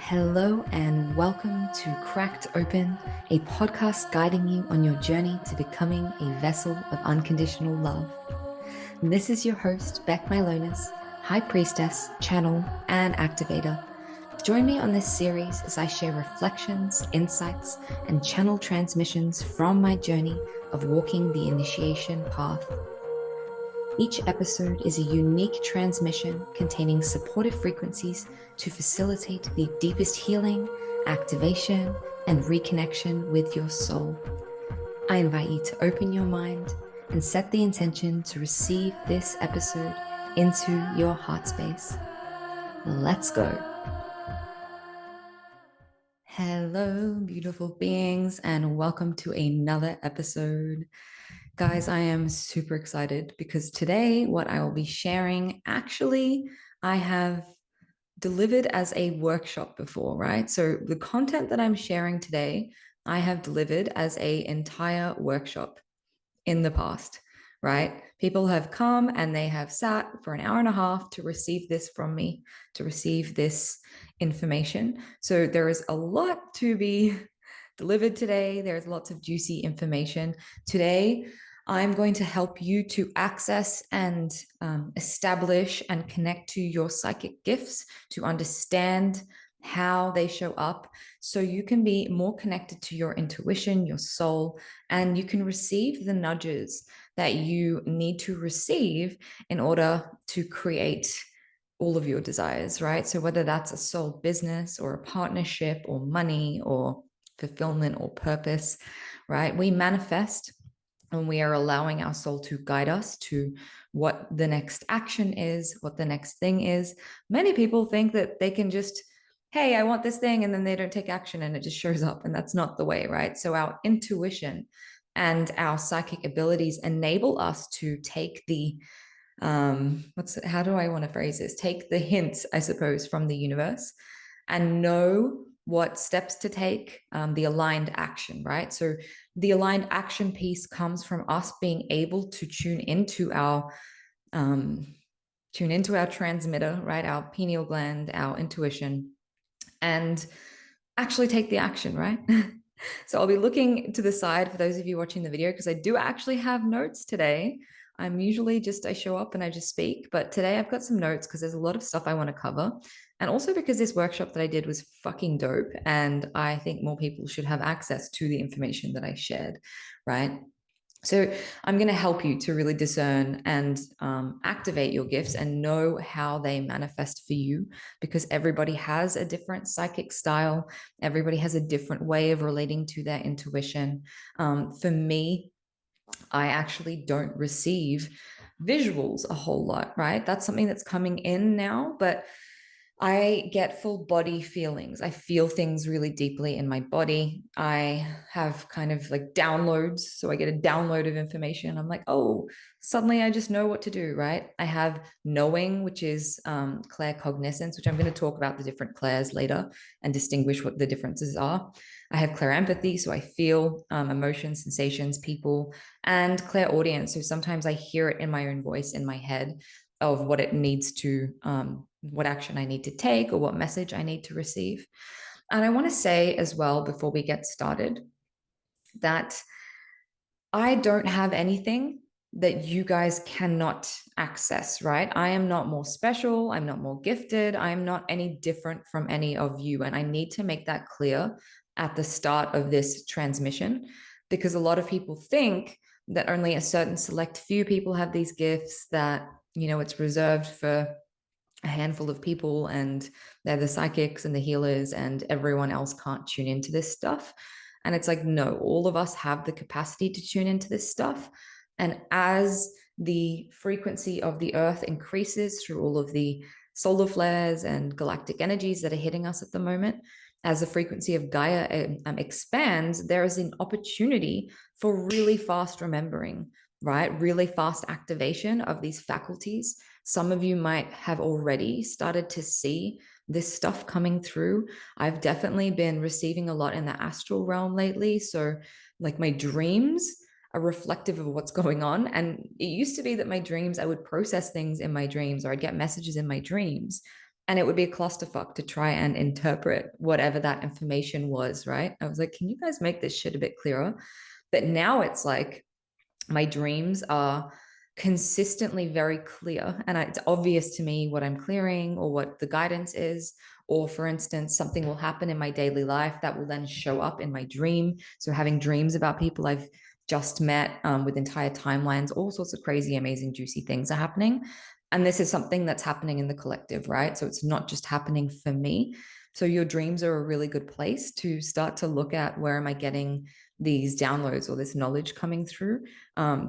Hello and welcome to Cracked Open, a podcast guiding you on your journey to becoming a vessel of unconditional love. And this is your host, Beck Milonis, High Priestess, Channel, and Activator. Join me on this series as I share reflections, insights, and channel transmissions from my journey of walking the initiation path. Each episode is a unique transmission containing supportive frequencies to facilitate the deepest healing, activation, and reconnection with your soul. I invite you to open your mind and set the intention to receive this episode into your heart space. Let's go. Hello, beautiful beings, and welcome to another episode. Guys, I am super excited because today what I will be sharing, actually, I have delivered as a workshop before, right? So the content that I'm sharing today, I have delivered as an entire workshop in the past, right? People have come and they have sat for an hour and a half to receive this from me, to receive this information. So there is a lot to be delivered today. There's lots of juicy information. Today, I'm going to help you to access and establish and connect to your psychic gifts, to understand how they show up so you can be more connected to your intuition, your soul, and you can receive the nudges that you need to receive in order to create all of your desires, right? So whether that's a soul business or a partnership or money or fulfillment or purpose, right? We manifest and we are allowing our soul to guide us to what the next action is, what the next thing is. Many people think that they can just, hey, I want this thing, and then they don't take action and it just shows up. And that's not the way, right? So our intuition and our psychic abilities enable us to take the how do I want to phrase this? Take the hints, I suppose, from the universe and know what steps to take, the aligned action, right? So the aligned action piece comes from us being able to tune into our transmitter, right? Our pineal gland, our intuition, and actually take the action, right? So I'll be looking to the side for those of you watching the video because I do actually have notes today. I'm usually just, I show up and I just speak, but today I've got some notes because there's a lot of stuff I want to cover. And also because this workshop that I did was fucking dope. And I think more people should have access to the information that I shared, right? So I'm going to help you to really discern and activate your gifts and know how they manifest for you, because everybody has a different psychic style. Everybody has a different way of relating to their intuition. For me, I actually don't receive visuals a whole lot, right? That's something that's coming in now, but I get full body feelings. I feel things really deeply in my body. I have kind of like downloads. So I get a download of information. I'm like, oh, suddenly I just know what to do, right? I have knowing, which is Clair cognizance, which I'm going to talk about the different Clairs later and distinguish what the differences are. I have Clair empathy, so I feel emotions, sensations, people, and Clair audience. So sometimes I hear it in my own voice in my head of what it needs to, what action I need to take or what message I need to receive. And I want to say as well, before we get started, that I don't have anything that you guys cannot access, right? I am not more special. I'm not more gifted. I'm not any different from any of you. And I need to make that clear at the start of this transmission, because a lot of people think that only a certain select few people have these gifts, that, you know, it's reserved for a handful of people and they're the psychics and the healers and everyone else can't tune into this stuff. And it's like, no, all of us have the capacity to tune into this stuff. And as the frequency of the earth increases through all of the solar flares and galactic energies that are hitting us at the moment, as the frequency of Gaia expands, there is an opportunity for really fast remembering, right? Really fast activation of these faculties. Some of you might have already started to see this stuff coming through. I've definitely been receiving a lot in the astral realm lately. So like my dreams are reflective of what's going on. And it used to be that my dreams, I would process things in my dreams, or I'd get messages in my dreams. And it would be a clusterfuck to try and interpret whatever that information was, right? I was like, can you guys make this shit a bit clearer? But now it's like my dreams are consistently very clear, and it's obvious to me what I'm clearing or what the guidance is. Or for instance, something will happen in my daily life that will then show up in my dream. So having dreams about people I've just met, with entire timelines, all sorts of crazy, amazing, juicy things are happening. And this is something that's happening in the collective, right? So it's not just happening for me. So your dreams are a really good place to start to look at, where am I getting these downloads or this knowledge coming through?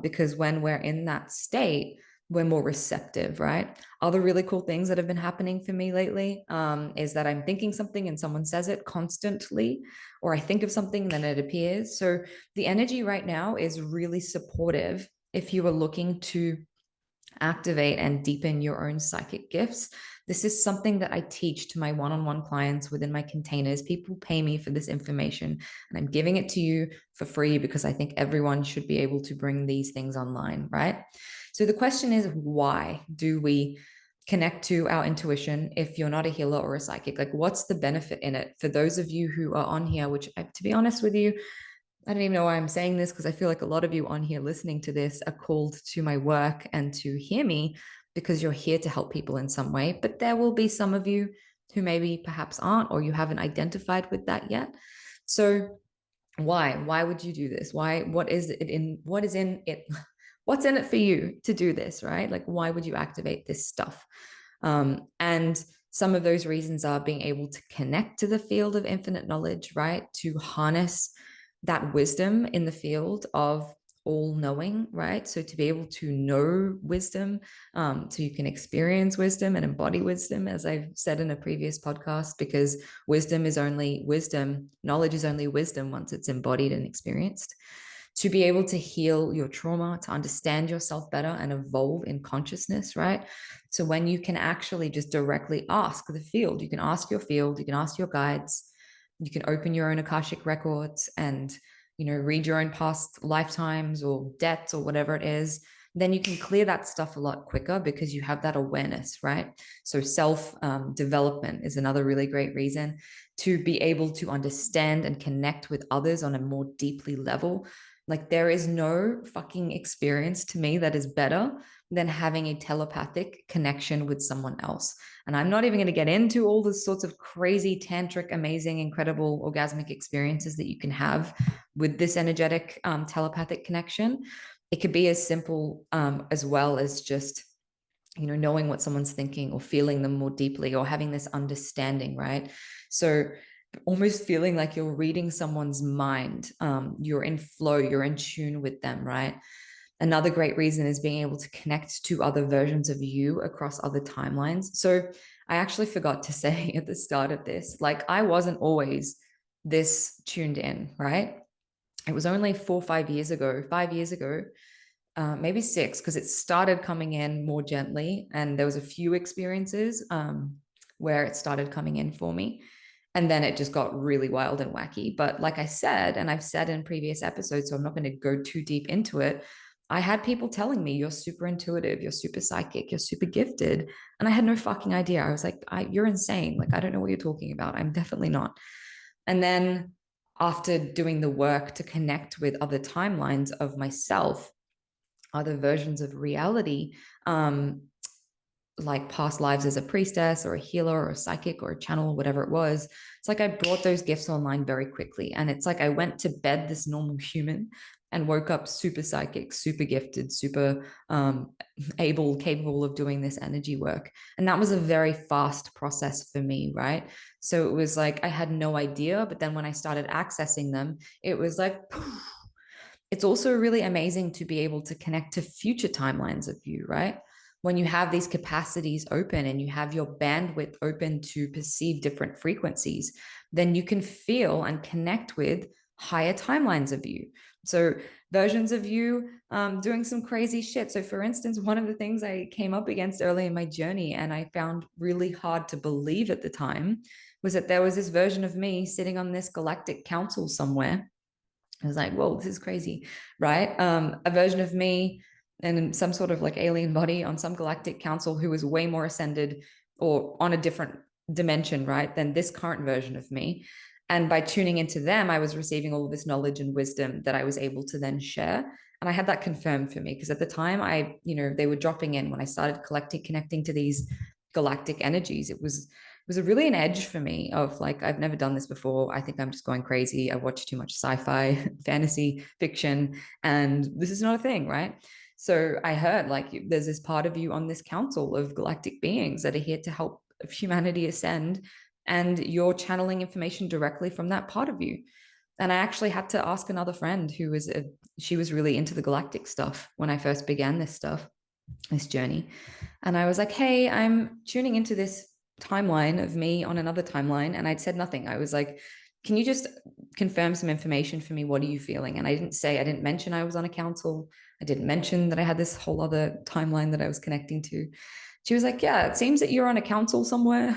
Because when we're in that state, we're more receptive, right? Other really cool things that have been happening for me lately, is that I'm thinking something and someone says it constantly, or I think of something and then it appears. So the energy right now is really supportive if you are looking to activate and deepen your own psychic gifts. This is something that I teach to my one-on-one clients within my containers. People pay me for this information, and I'm giving it to you for free because I think everyone should be able to bring these things online, right? So the question is, why do we connect to our intuition if you're not a healer or a psychic? Like, what's the benefit in it? For those of you who are on here, which to be honest with you, I don't even know why I'm saying this, because I feel like a lot of you on here listening to this are called to my work and to hear me because you're here to help people in some way. But there will be some of you who maybe perhaps aren't, or you haven't identified with that yet. So why would you do this? What is in it? What's in it for you to do this, right? Like, why would you activate this stuff? And some of those reasons are being able to connect to the field of infinite knowledge, right? To harness that wisdom in the field of all knowing, right? So to be able to know wisdom, so you can experience wisdom and embody wisdom, as I've said in a previous podcast, because wisdom is only wisdom, knowledge is only wisdom once it's embodied and experienced. To be able to heal your trauma, to understand yourself better and evolve in consciousness, right? So when you can actually just directly ask the field, you can ask your field, you can ask your guides, you can open your own Akashic records and, read your own past lifetimes or debts or whatever it is, then you can clear that stuff a lot quicker because you have that awareness, right? So self development is another really great reason to be able to understand and connect with others on a more deeply level. Like, there is no fucking experience to me that is better than having a telepathic connection with someone else. And I'm not even going to get into all the sorts of crazy, tantric, amazing, incredible, orgasmic experiences that you can have with this energetic telepathic connection. It could be as simple as well as just, knowing what someone's thinking or feeling them more deeply or having this understanding, right? So almost feeling like you're reading someone's mind. You're in flow, you're in tune with them, right? Another great reason is being able to connect to other versions of you across other timelines. So I actually forgot to say at the start of this, like, I wasn't always this tuned in, right? It was only 5 years ago, maybe 6, because it started coming in more gently. And there was a few experiences where it started coming in for me. And then it just got really wild and wacky. But like I said, and I've said in previous episodes, so I'm not going to go too deep into it, I had people telling me, you're super intuitive, you're super psychic, you're super gifted. And I had no fucking idea. I was like, you're insane. Like, I don't know what you're talking about. I'm definitely not. And then after doing the work to connect with other timelines of myself, other versions of reality, like past lives as a priestess or a healer or a psychic or a channel or whatever it was, it's like I brought those gifts online very quickly. And it's like I went to bed this normal human and woke up super psychic, super gifted, super capable of doing this energy work. And that was a very fast process for me, right? So it was like I had no idea, but then when I started accessing them, it was like poof. It's also really amazing to be able to connect to future timelines of you, right? When you have these capacities open and you have your bandwidth open to perceive different frequencies, then you can feel and connect with higher timelines of you. So versions of you doing some crazy shit. So for instance, one of the things I came up against early in my journey and I found really hard to believe at the time was that there was this version of me sitting on this galactic council somewhere. I was like, whoa, this is crazy, right? A version of me and some sort of like alien body on some galactic council who was way more ascended, or on a different dimension, right, than this current version of me. And by tuning into them, I was receiving all of this knowledge and wisdom that I was able to then share. And I had that confirmed for me because at the time they were dropping in when I started connecting to these galactic energies. It was a really an edge for me of like, I've never done this before. I think I'm just going crazy. I watch too much sci-fi, fantasy, fiction, and this is not a thing, right? So I heard like there's this part of you on this council of galactic beings that are here to help humanity ascend, and you're channeling information directly from that part of you. And I actually had to ask another friend she was really into the galactic stuff when I first began this journey. And I was like, hey, I'm tuning into this timeline of me on another timeline. And I'd said nothing. I was like, can you just confirm some information for me? What are you feeling? And I didn't mention I was on a council. I didn't mention that I had this whole other timeline that I was connecting to. She was like, yeah, it seems that you're on a council somewhere,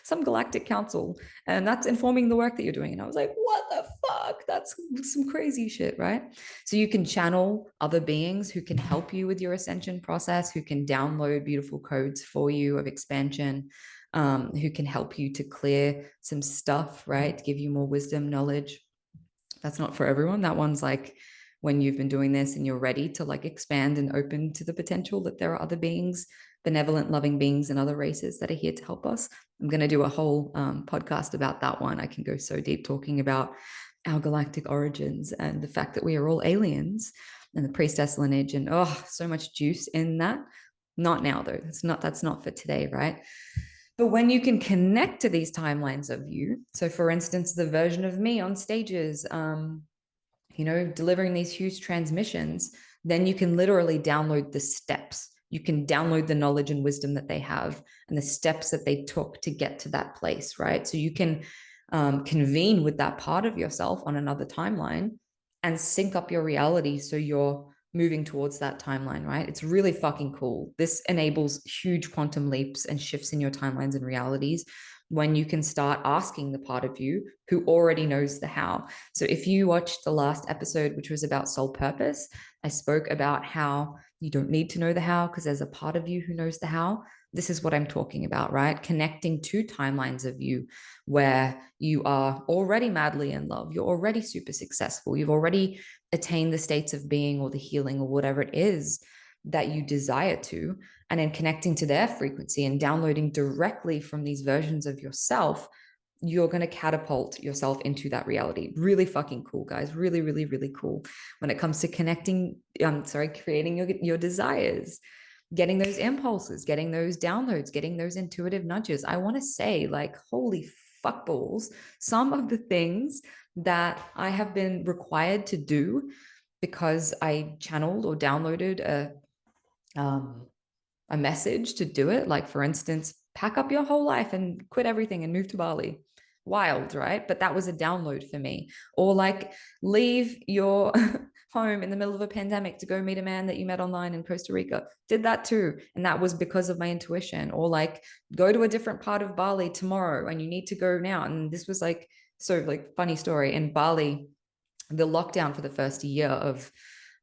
some galactic council, and that's informing the work that you're doing. And I was like, what the fuck? That's some crazy shit, right? So you can channel other beings who can help you with your ascension process, who can download beautiful codes for you of expansion, who can help you to clear some stuff, right? To give you more wisdom, knowledge. That's not for everyone. That one's like when you've been doing this and you're ready to like expand and open to the potential that there are other beings, benevolent, loving beings and other races that are here to help us. I'm going to do a whole podcast about that one. I can go so deep talking about our galactic origins and the fact that we are all aliens and the priestess lineage, and so much juice in that. Not now though. That's not for today, right? But when you can connect to these timelines of you, so for instance, the version of me on stages, delivering these huge transmissions, then you can literally download the steps. You can download the knowledge and wisdom that they have and the steps that they took to get to that place, right? So you can convene with that part of yourself on another timeline and sync up your reality so you're moving towards that timeline, right? It's really fucking cool. This enables huge quantum leaps and shifts in your timelines and realities when you can start asking the part of you who already knows the how. So if you watched the last episode, which was about soul purpose, I spoke about how you don't need to know the how because there's a part of you who knows the how. This is what I'm talking about, right? Connecting two timelines of you where you are already madly in love, you're already super successful, you've already attained the states of being or the healing or whatever it is that you desire to, and then connecting to their frequency and downloading directly from these versions of yourself, you're going to catapult yourself into that reality. Really fucking cool, guys. Really, really, really cool when it comes to creating your desires, getting those impulses, getting those downloads, getting those intuitive nudges. I want to say, like, holy fuck balls, some of the things that I have been required to do because I channeled or downloaded a message to do it. Like, for instance, pack up your whole life and quit everything and move to Bali. Wild, right? But that was a download for me. Or like leave your home in the middle of a pandemic to go meet a man that you met online in Costa Rica. Did that too. And that was because of my intuition. Or like go to a different part of Bali tomorrow and you need to go now. And this was like, so like funny story in Bali, the lockdown for the first year of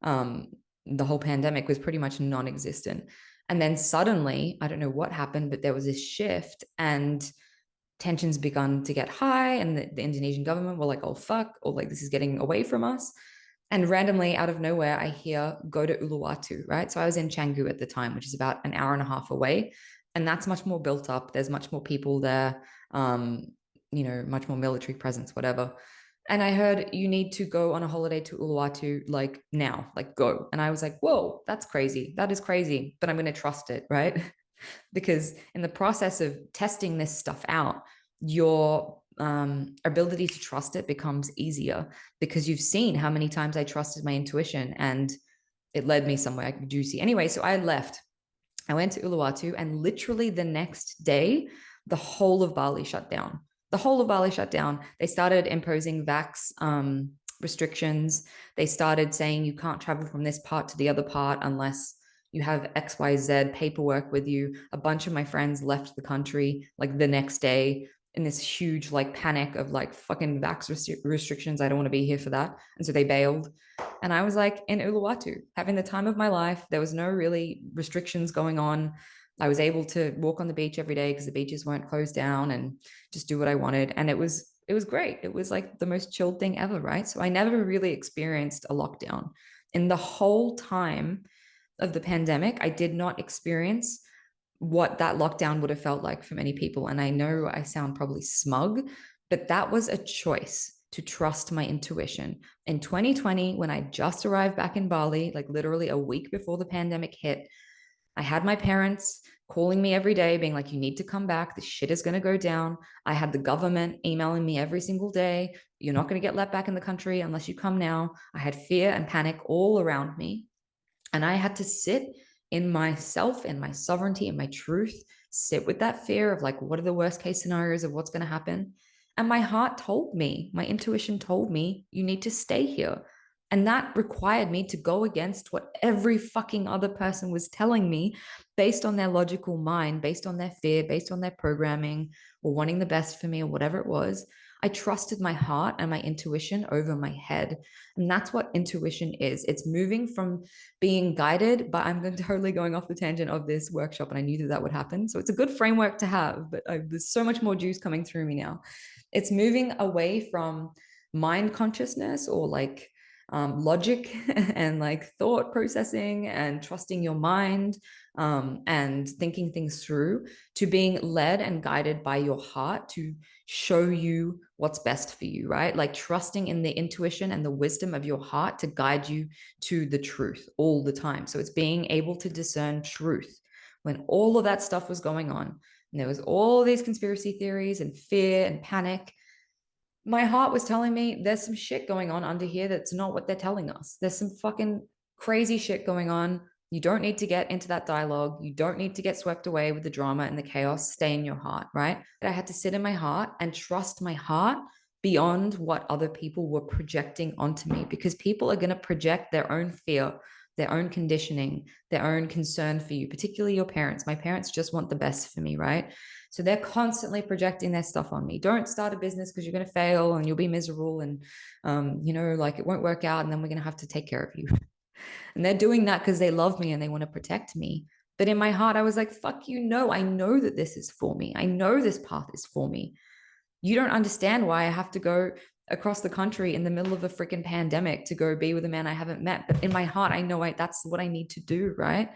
the whole pandemic was pretty much non-existent. And then suddenly, I don't know what happened, but there was this shift and tensions begun to get high. And the Indonesian government were like, oh, fuck, or like, this is getting away from us. And randomly, out of nowhere, I hear go to Uluwatu, right? So I was in Canggu at the time, which is about an hour and a half away. And that's much more built up. There's much more people there, much more military presence, whatever. And I heard you need to go on a holiday to Uluwatu like now, like go. And I was like, whoa, that's crazy. That is crazy, but I'm going to trust it, right? Because in the process of testing this stuff out, your ability to trust it becomes easier because you've seen how many times I trusted my intuition and it led me somewhere juicy. Anyway, so I left. I went to Uluwatu and literally the next day, the whole of Bali shut down. The whole of Bali shut down. They started imposing vax restrictions. They started saying you can't travel from this part to the other part unless you have XYZ paperwork with you. A bunch of my friends left the country like the next day in this huge like panic of like fucking vax restrictions. I don't want to be here for that. And so they bailed. And I was like in Uluwatu, having the time of my life. There was no really restrictions going on. I was able to walk on the beach every day because the beaches weren't closed down and just do what I wanted. And it was great. It was like the most chilled thing ever, right? So I never really experienced a lockdown. In the whole time of the pandemic, I did not experience what that lockdown would have felt like for many people. And I know I sound probably smug, but that was a choice to trust my intuition. In 2020, when I just arrived back in Bali, like literally a week before the pandemic hit, I had my parents calling me every day, being like, you need to come back. This shit is going to go down. I had the government emailing me every single day. You're not going to get let back in the country unless you come now. I had fear and panic all around me. And I had to sit in myself and my sovereignty and my truth, sit with that fear of like, what are the worst case scenarios of what's going to happen? And my heart told me, my intuition told me, you need to stay here. And that required me to go against what every fucking other person was telling me based on their logical mind, based on their fear, based on their programming, or wanting the best for me, or whatever it was. I trusted my heart and my intuition over my head. And that's what intuition is. It's moving from being guided, but I'm totally going off the tangent of this workshop, and I knew that that would happen. So it's a good framework to have, but there's so much more juice coming through me now. It's moving away from mind consciousness or like logic and like thought processing and trusting your mind and thinking things through, to being led and guided by your heart to show you what's best for you, right? Like trusting in the intuition and the wisdom of your heart to guide you to the truth all the time. So it's being able to discern truth when all of that stuff was going on. And there was all these conspiracy theories and fear and panic. My heart was telling me there's some shit going on under here that's not what they're telling us. There's some fucking crazy shit going on. You don't need to get into that dialogue. You don't need to get swept away with the drama and the chaos. Stay in your heart, right? But I had to sit in my heart and trust my heart beyond what other people were projecting onto me, because people are going to project their own fear, their own conditioning, their own concern for you, particularly your parents. My parents just want the best for me, right? So they're constantly projecting their stuff on me. Don't start a business because you're going to fail and you'll be miserable and, like it won't work out and then we're going to have to take care of you. And they're doing that because they love me and they want to protect me. But in my heart, I was like, fuck you, no, I know that this is for me. I know this path is for me. You don't understand why I have to go across the country in the middle of a freaking pandemic to go be with a man I haven't met. But in my heart, I know that's what I need to do, right?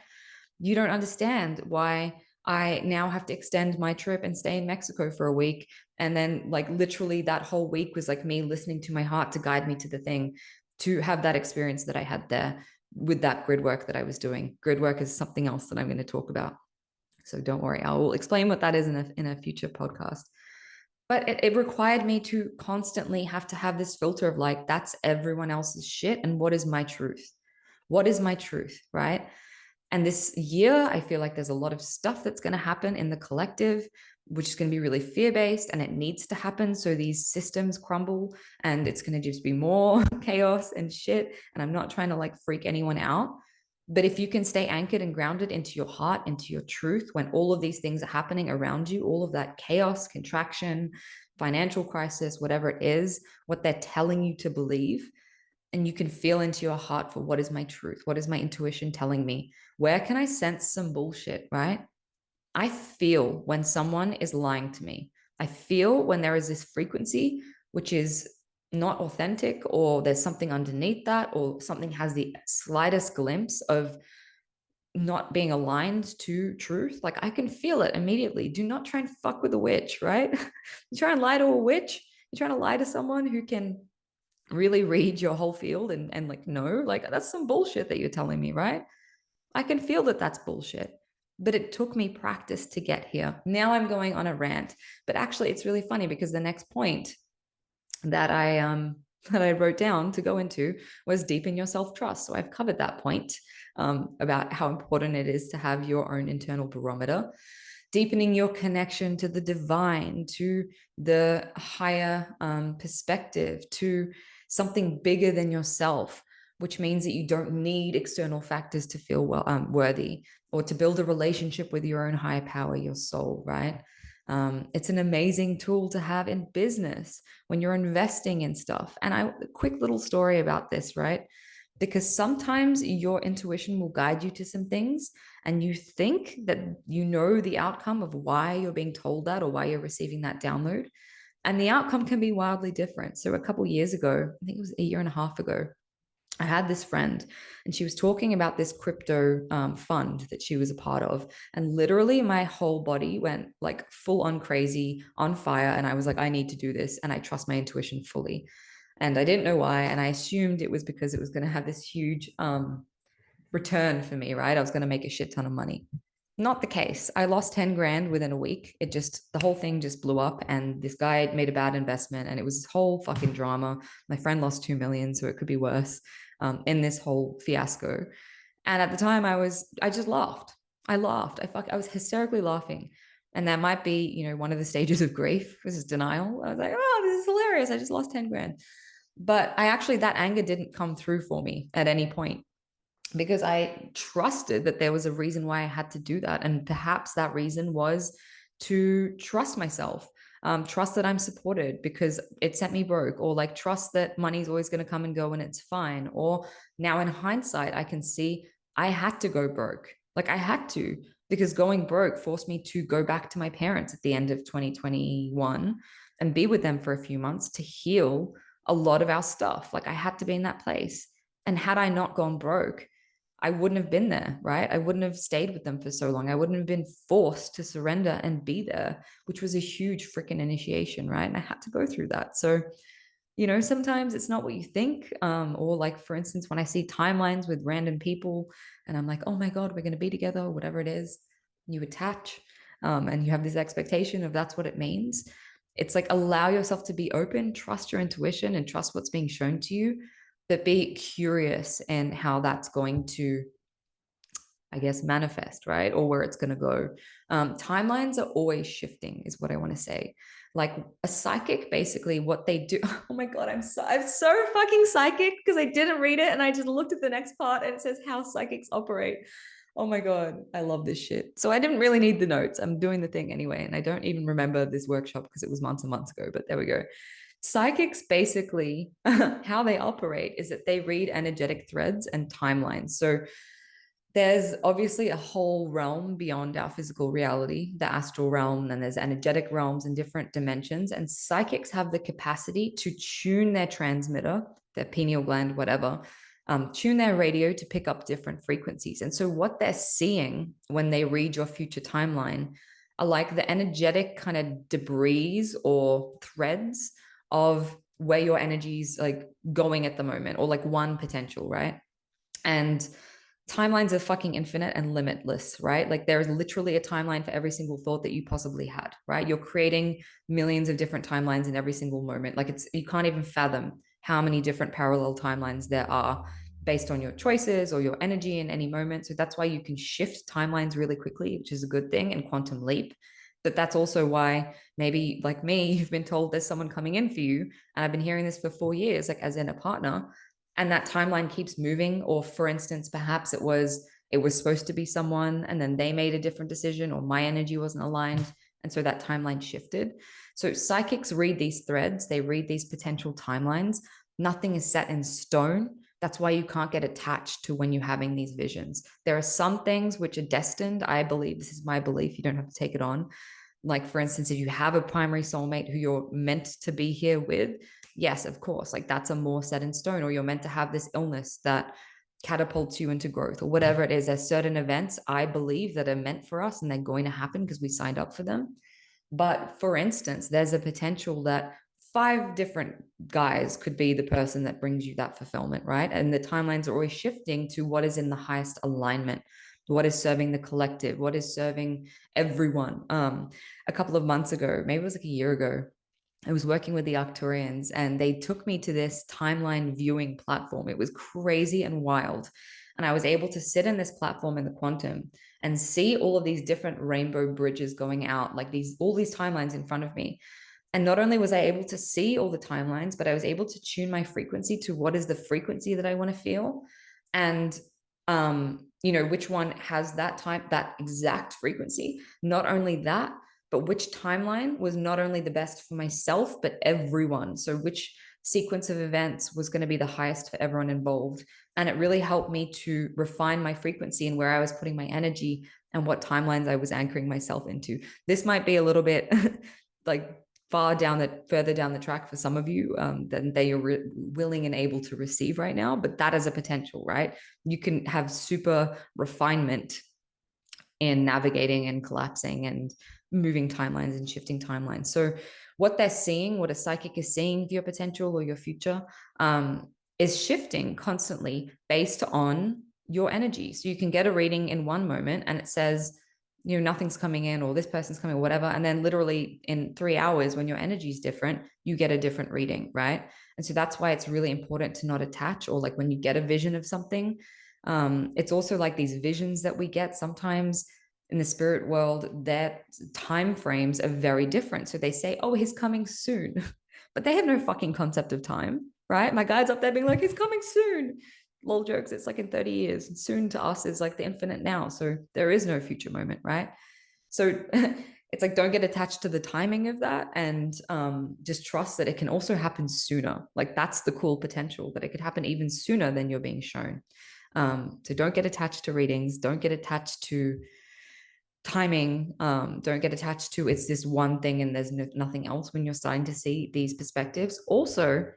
You don't understand why I now have to extend my trip and stay in Mexico for a week. And then, like, literally, that whole week was like me listening to my heart to guide me to the thing, to have that experience that I had there with that grid work that I was doing. Grid work is something else that I'm going to talk about. So don't worry, I will explain what that is in a future podcast. But it required me to constantly have to have this filter of like, that's everyone else's shit. And what is my truth? What is my truth? Right. And this year, I feel like there's a lot of stuff that's going to happen in the collective, which is going to be really fear-based, and it needs to happen so these systems crumble, and it's going to just be more chaos and shit. And I'm not trying to like freak anyone out. But if you can stay anchored and grounded into your heart, into your truth, when all of these things are happening around you, all of that chaos, contraction, financial crisis, whatever it is, what they're telling you to believe, and you can feel into your heart for what is my truth? What is my intuition telling me? Where can I sense some bullshit, right? I feel when someone is lying to me. I feel when there is this frequency, which is not authentic, or there's something underneath that, or something has the slightest glimpse of not being aligned to truth. Like I can feel it immediately. Do not try and fuck with a witch, right? You try and lie to a witch, you're trying to lie to someone who can really read your whole field and like, no, like that's some bullshit that you're telling me, right? I can feel that that's bullshit. But it took me practice to get here. Now I'm going on a rant. But actually, it's really funny because the next point that I wrote down to go into was deepen your self-trust. So I've covered that point about how important it is to have your own internal barometer, deepening your connection to the divine, to the higher perspective, to something bigger than yourself, which means that you don't need external factors to feel worthy, or to build a relationship with your own higher power, your soul, right? It's an amazing tool to have in business when you're investing in stuff. And quick little story about this, right? because sometimes your intuition will guide you to some things and you think that you know the outcome of why you're being told that or why you're receiving that download, and the outcome can be wildly different. So a couple years ago, I think it was a year and a half ago, I had this friend and she was talking about this crypto fund that she was a part of. And literally, my whole body went like full on crazy, on fire. And I was like, I need to do this. And I trust my intuition fully. And I didn't know why. And I assumed it was because it was going to have this huge return for me, right? I was going to make a shit ton of money. Not the case. I lost 10 grand within a week. It just, the whole thing just blew up. And this guy made a bad investment. And it was this whole fucking drama. My friend lost 2 million, so it could be worse in this whole fiasco. And at the time, I just laughed. I laughed. I was hysterically laughing. And that might be, one of the stages of grief. This is denial. I was like, oh, this is hilarious. I just lost 10 grand. But that anger didn't come through for me at any point because I trusted that there was a reason why I had to do that. And perhaps that reason was to trust myself, trust that I'm supported because it sent me broke, or like trust that money's always going to come and go and it's fine. Or now in hindsight, I can see I had to go broke. Like I had to, because going broke forced me to go back to my parents at the end of 2021 and be with them for a few months to heal a lot of our stuff. Like I had to be in that place. And had I not gone broke, I wouldn't have been there, right? I wouldn't have stayed with them for so long. I wouldn't have been forced to surrender and be there, which was a huge freaking initiation, right? And I had to go through that. So, sometimes it's not what you think. Or like, for instance, when I see timelines with random people and I'm like, oh my God, we're going to be together, or whatever it is, you attach and you have this expectation of that's what it means. It's like, allow yourself to be open, trust your intuition and trust what's being shown to you, but be curious in how that's going to, I guess, manifest, right? Or where it's going to go. Timelines are always shifting, is what I want to say. Like a psychic, basically, what they do. Oh my God, I'm so fucking psychic because I didn't read it and I just looked at the next part and it says how psychics operate. Oh my God, I love this shit. So I didn't really need the notes. I'm doing the thing anyway. And I don't even remember this workshop because it was months and months ago, but there we go. Psychics basically, how they operate is that they read energetic threads and timelines. So there's obviously a whole realm beyond our physical reality, the astral realm, and there's energetic realms and different dimensions. And psychics have the capacity to tune their transmitter, their pineal gland, whatever, tune their radio to pick up different frequencies. And so what they're seeing when they read your future timeline are like the energetic kind of debris or threads of where your energy's like going at the moment, or like one potential, right? And timelines are fucking infinite and limitless, right? Like there's literally a timeline for every single thought that you possibly had, right? You're creating millions of different timelines in every single moment. Like you can't even fathom how many different parallel timelines there are based on your choices or your energy in any moment. So that's why you can shift timelines really quickly, which is a good thing, and quantum leap. But that's also why maybe like me, you've been told there's someone coming in for you. And I've been hearing this for 4 years, like as in a partner, and that timeline keeps moving. Or for instance, perhaps it was supposed to be someone and then they made a different decision, or my energy wasn't aligned, and so that timeline shifted. So psychics read these threads, they read these potential timelines. Nothing is set in stone. That's why you can't get attached to when you're having these visions. There are some things which are destined. I believe, this is my belief, you don't have to take it on. Like for instance, if you have a primary soulmate who you're meant to be here with, yes, of course, like that's a more set in stone. Or you're meant to have this illness that catapults you into growth, or whatever it is. There's certain events I believe that are meant for us and they're going to happen because we signed up for them. But for instance, there's a potential that 5 different guys could be the person that brings you that fulfillment, right? And the timelines are always shifting to what is in the highest alignment, what is serving the collective, what is serving everyone. A couple of months ago, maybe it was like a year ago, I was working with the Arcturians and they took me to this timeline viewing platform. It was crazy and wild. And I was able to sit in this platform in the quantum and see all of these different rainbow bridges going out, like all these timelines in front of me. And not only was I able to see all the timelines, but I was able to tune my frequency to what is the frequency that I want to feel. And which one has that exact frequency. Not only that, but which timeline was not only the best for myself, but everyone. So which sequence of events was going to be the highest for everyone involved. And it really helped me to refine my frequency and where I was putting my energy and what timelines I was anchoring myself into. This might be a little bit like further down the track for some of you than they are willing and able to receive right now, but that is a potential, right? You can have super refinement in navigating and collapsing and moving timelines and shifting timelines. So what they're seeing, what a psychic is seeing of your potential or your future, is shifting constantly based on your energy. So you can get a reading in one moment and it says, you know, nothing's coming in, or this person's coming, or whatever. And then literally in 3 hours, when your energy is different, you get a different reading, right? And so that's why it's really important to not attach, or like when you get a vision of something, it's also like these visions that we get sometimes in the spirit world, their time frames are very different. So they say, oh, he's coming soon, but they have no fucking concept of time, right? My guide's up there being like, he's coming soon. Lol jokes, it's like in 30 years. And soon to us is like the infinite now. So there is no future moment, right? So it's like, don't get attached to the timing of that, and just trust that it can also happen sooner. Like that's the cool potential, that it could happen even sooner than you're being shown. So don't get attached to readings. Don't get attached to timing. Don't get attached to it's this one thing and there's nothing else when you're starting to see these perspectives. Also,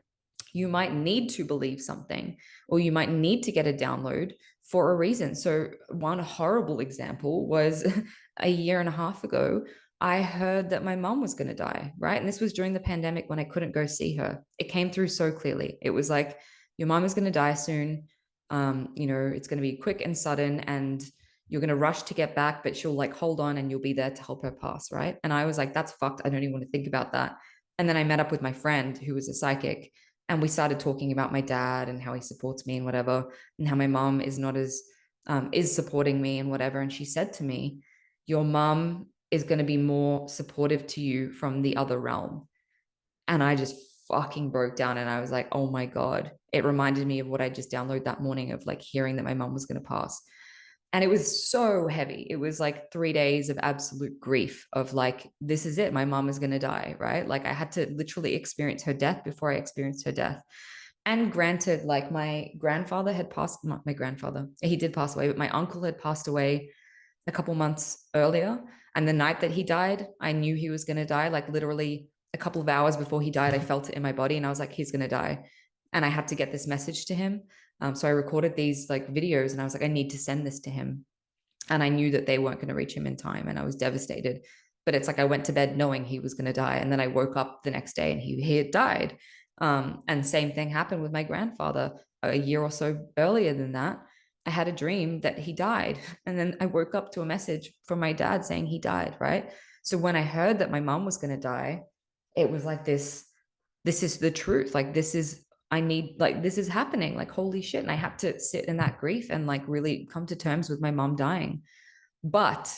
you might need to believe something, or you might need to get a download for a reason. So one horrible example was a year and a half ago, I heard that my mom was going to die, right? And this was during the pandemic when I couldn't go see her. It came through so clearly. It was like, your mom is going to die soon. You know, it's going to be quick and sudden, and you're going to rush to get back, but she'll like hold on and you'll be there to help her pass, right? And I was like, that's fucked. I don't even want to think about that. And then I met up with my friend who was a psychic, and we started talking about my dad and how he supports me and whatever, and how my mom is not as is supporting me and whatever. And she said to me, your mom is going to be more supportive to you from the other realm. And I just fucking broke down, and I was like, oh my God. It reminded me of what I just downloaded that morning, of like hearing that my mom was going to pass. And it was so heavy. It was like 3 days of absolute grief, of like, this is it. My mom is going to die, right? Like I had to literally experience her death before I experienced her death. And granted, like my grandfather had passed, not my grandfather, he did pass away, but my uncle had passed away a couple months earlier. And the night that he died, I knew he was going to die. Like literally a couple of hours before he died, I felt it in my body, and I was like, he's going to die. And I had to get this message to him. So I recorded these like videos, and I was like, I need to send this to him. And I knew that they weren't going to reach him in time, and I was devastated. But it's like I went to bed knowing he was going to die, and then I woke up the next day and he had died. And same thing happened with my grandfather a year or so earlier than that. I had a dream that he died, and then I woke up to a message from my dad saying he died, right? So when I heard that my mom was going to die, it was like this is the truth. Like this is, I need, like this is happening, like holy shit. And I had to sit in that grief and like really come to terms with my mom dying. But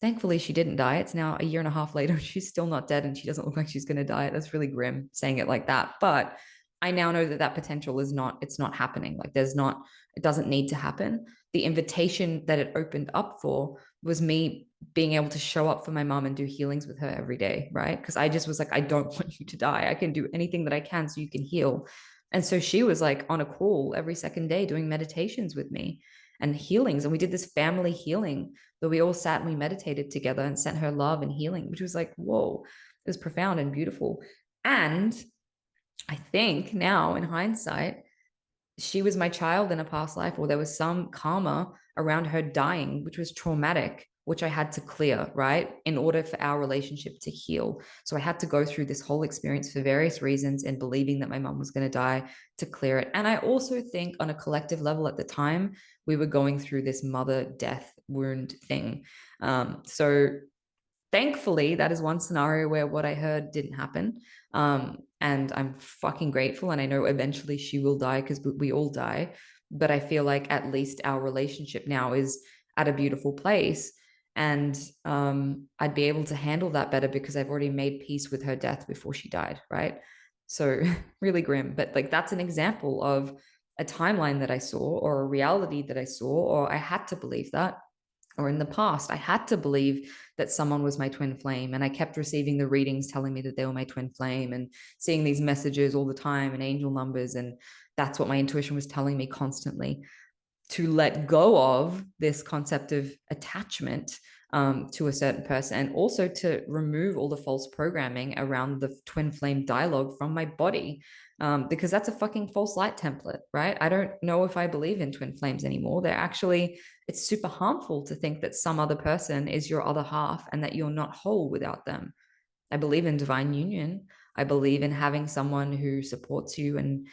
thankfully she didn't die. It's now a year and a half later. She's still not dead, and she doesn't look like she's going to die. That's really grim saying it like that. But I now know that that potential is not, it's not happening. Like there's not, it doesn't need to happen. The invitation that it opened up for was me being able to show up for my mom and do healings with her every day, right? Because I just was like, I don't want you to die. I can do anything that I can so you can heal. And so she was like on a call every second day doing meditations with me and healings. And we did this family healing where we all sat and we meditated together and sent her love and healing, which was like, whoa, it was profound and beautiful. And I think now in hindsight, she was my child in a past life, or there was some karma around her dying, which was traumatic, which I had to clear, right? In order for our relationship to heal. So I had to go through this whole experience for various reasons, and believing that my mom was going to die, to clear it. And I also think on a collective level at the time, we were going through this mother death wound thing. So thankfully, that is one scenario where what I heard didn't happen. And I'm fucking grateful. And I know eventually she will die, because we all die. But I feel like at least our relationship now is at a beautiful place. And I'd be able to handle that better because I've already made peace with her death before she died. Right. So really grim. But like that's an example of a timeline that I saw, or a reality that I saw, or I had to believe that. or in the past, I had to believe that someone was my twin flame. And I kept receiving the readings telling me that they were my twin flame and seeing these messages all the time and angel numbers. And that's what my intuition was telling me constantly, to let go of this concept of attachment to a certain person, and also to remove all the false programming around the twin flame dialogue from my body, because that's a fucking false light template, right? I don't know if I believe in twin flames anymore. They're actually, it's super harmful to think that some other person is your other half and that you're not whole without them. I believe in divine union. I believe in having someone who supports you and,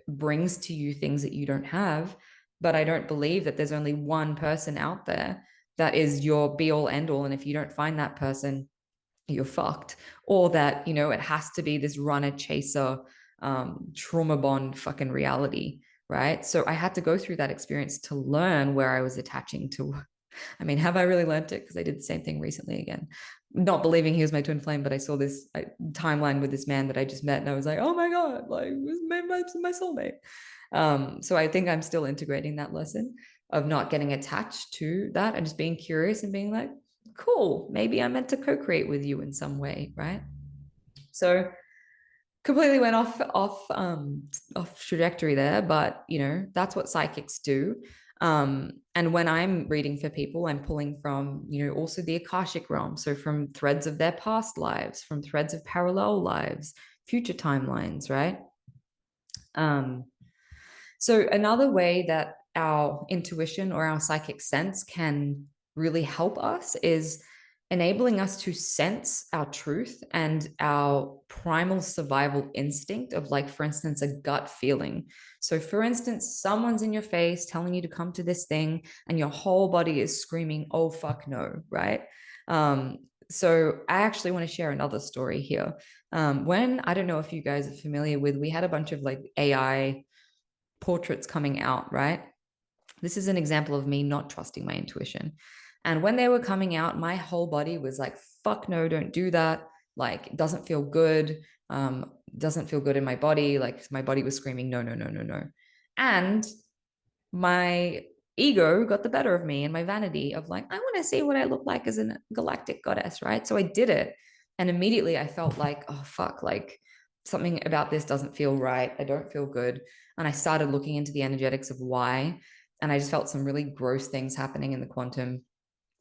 brings to you things that you don't have. But I don't believe that there's only one person out there that is your be all end all. And if you don't find that person, you're fucked. Or that, it has to be this runner chaser, trauma bond fucking reality. Right. So I had to go through that experience to learn where I was attaching to. I mean, have I really learned it? Because I did the same thing recently again. Not believing he was my twin flame, but I saw this timeline with this man that I just met, and I was like, oh my God, like, it was my soulmate. So I think I'm still integrating that lesson of not getting attached to that and just being curious and being like, cool, maybe I'm meant to co-create with you in some way, right? So completely went off trajectory there, but that's what psychics do. And when I'm reading for people, I'm pulling from also the akashic realm, so from threads of their past lives, from threads of parallel lives, future timelines, right? So another way that our intuition or our psychic sense can really help us is enabling us to sense our truth and our primal survival instinct of, like, for instance, a gut feeling. So for instance, someone's in your face telling you to come to this thing and your whole body is screaming, oh, fuck no, right? So I actually want to share another story here. When, I don't know if you guys are familiar with, we had a bunch of like AI portraits coming out, right? This is an example of me not trusting my intuition. And when they were coming out, my whole body was like, fuck no, don't do that. Like, it doesn't feel good. Doesn't feel good in my body. Like, my body was screaming, no, no, no, no, no. And my ego got the better of me, and my vanity of like, I want to see what I look like as a galactic goddess, right? So I did it. And immediately I felt like, oh, fuck, like something about this doesn't feel right. I don't feel good. And I started looking into the energetics of why. And I just felt some really gross things happening in the quantum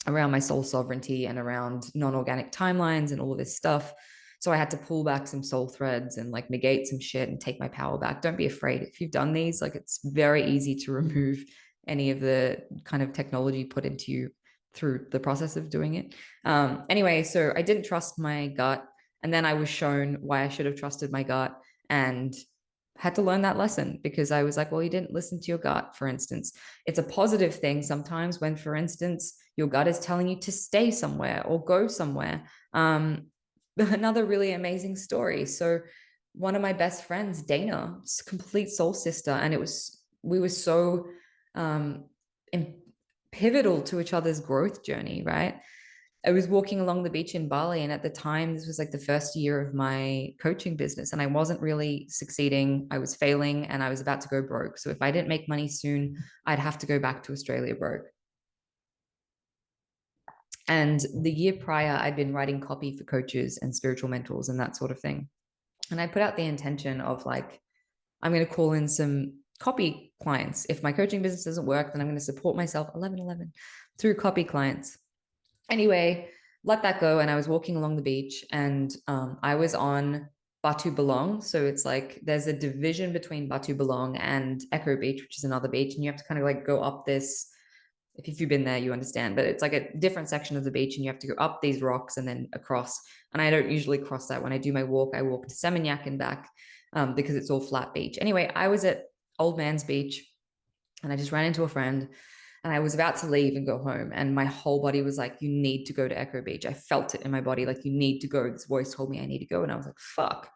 around my soul sovereignty and around non-organic timelines and all of this stuff. So I had to pull back some soul threads and like negate some shit and take my power back. Don't be afraid. If you've done these, like, it's very easy to remove any of the kind of technology put into you through the process of doing it. Anyway, so I didn't trust my gut. And then I was shown why I should have trusted my gut, and had to learn that lesson, because I was like, well, you didn't listen to your gut, for instance. It's a positive thing sometimes when, for instance, your gut is telling you to stay somewhere or go somewhere. Another really amazing story. So one of my best friends, Dana, complete soul sister, and we were so um, pivotal to each other's growth journey, right? I was walking along the beach in Bali, and at the time, this was like the first year of my coaching business, and I wasn't really succeeding. I was failing, and I was about to go broke. So if I didn't make money soon, I'd have to go back to Australia broke. And the year prior, I'd been writing copy for coaches and spiritual mentors and that sort of thing. And I put out the intention of like, I'm going to call in some copy clients. If my coaching business doesn't work, then I'm going to support myself 11 through copy clients. Anyway, let that go. And I was walking along the beach, and I was on Batu Belong. So it's like there's a division between Batu Belong and Echo Beach, which is another beach. And you have to kind of like go up this. If you've been there, you understand, but it's like a different section of the beach, and you have to go up these rocks and then across. And I don't usually cross that. When I do my walk, I walk to Seminyak and back, because it's all flat beach. Anyway, I was at Old Man's Beach, and I just ran into a friend, and I was about to leave and go home. And my whole body was like, you need to go to Echo Beach. I felt it in my body. Like, you need to go. This voice told me I need to go. And I was like, fuck,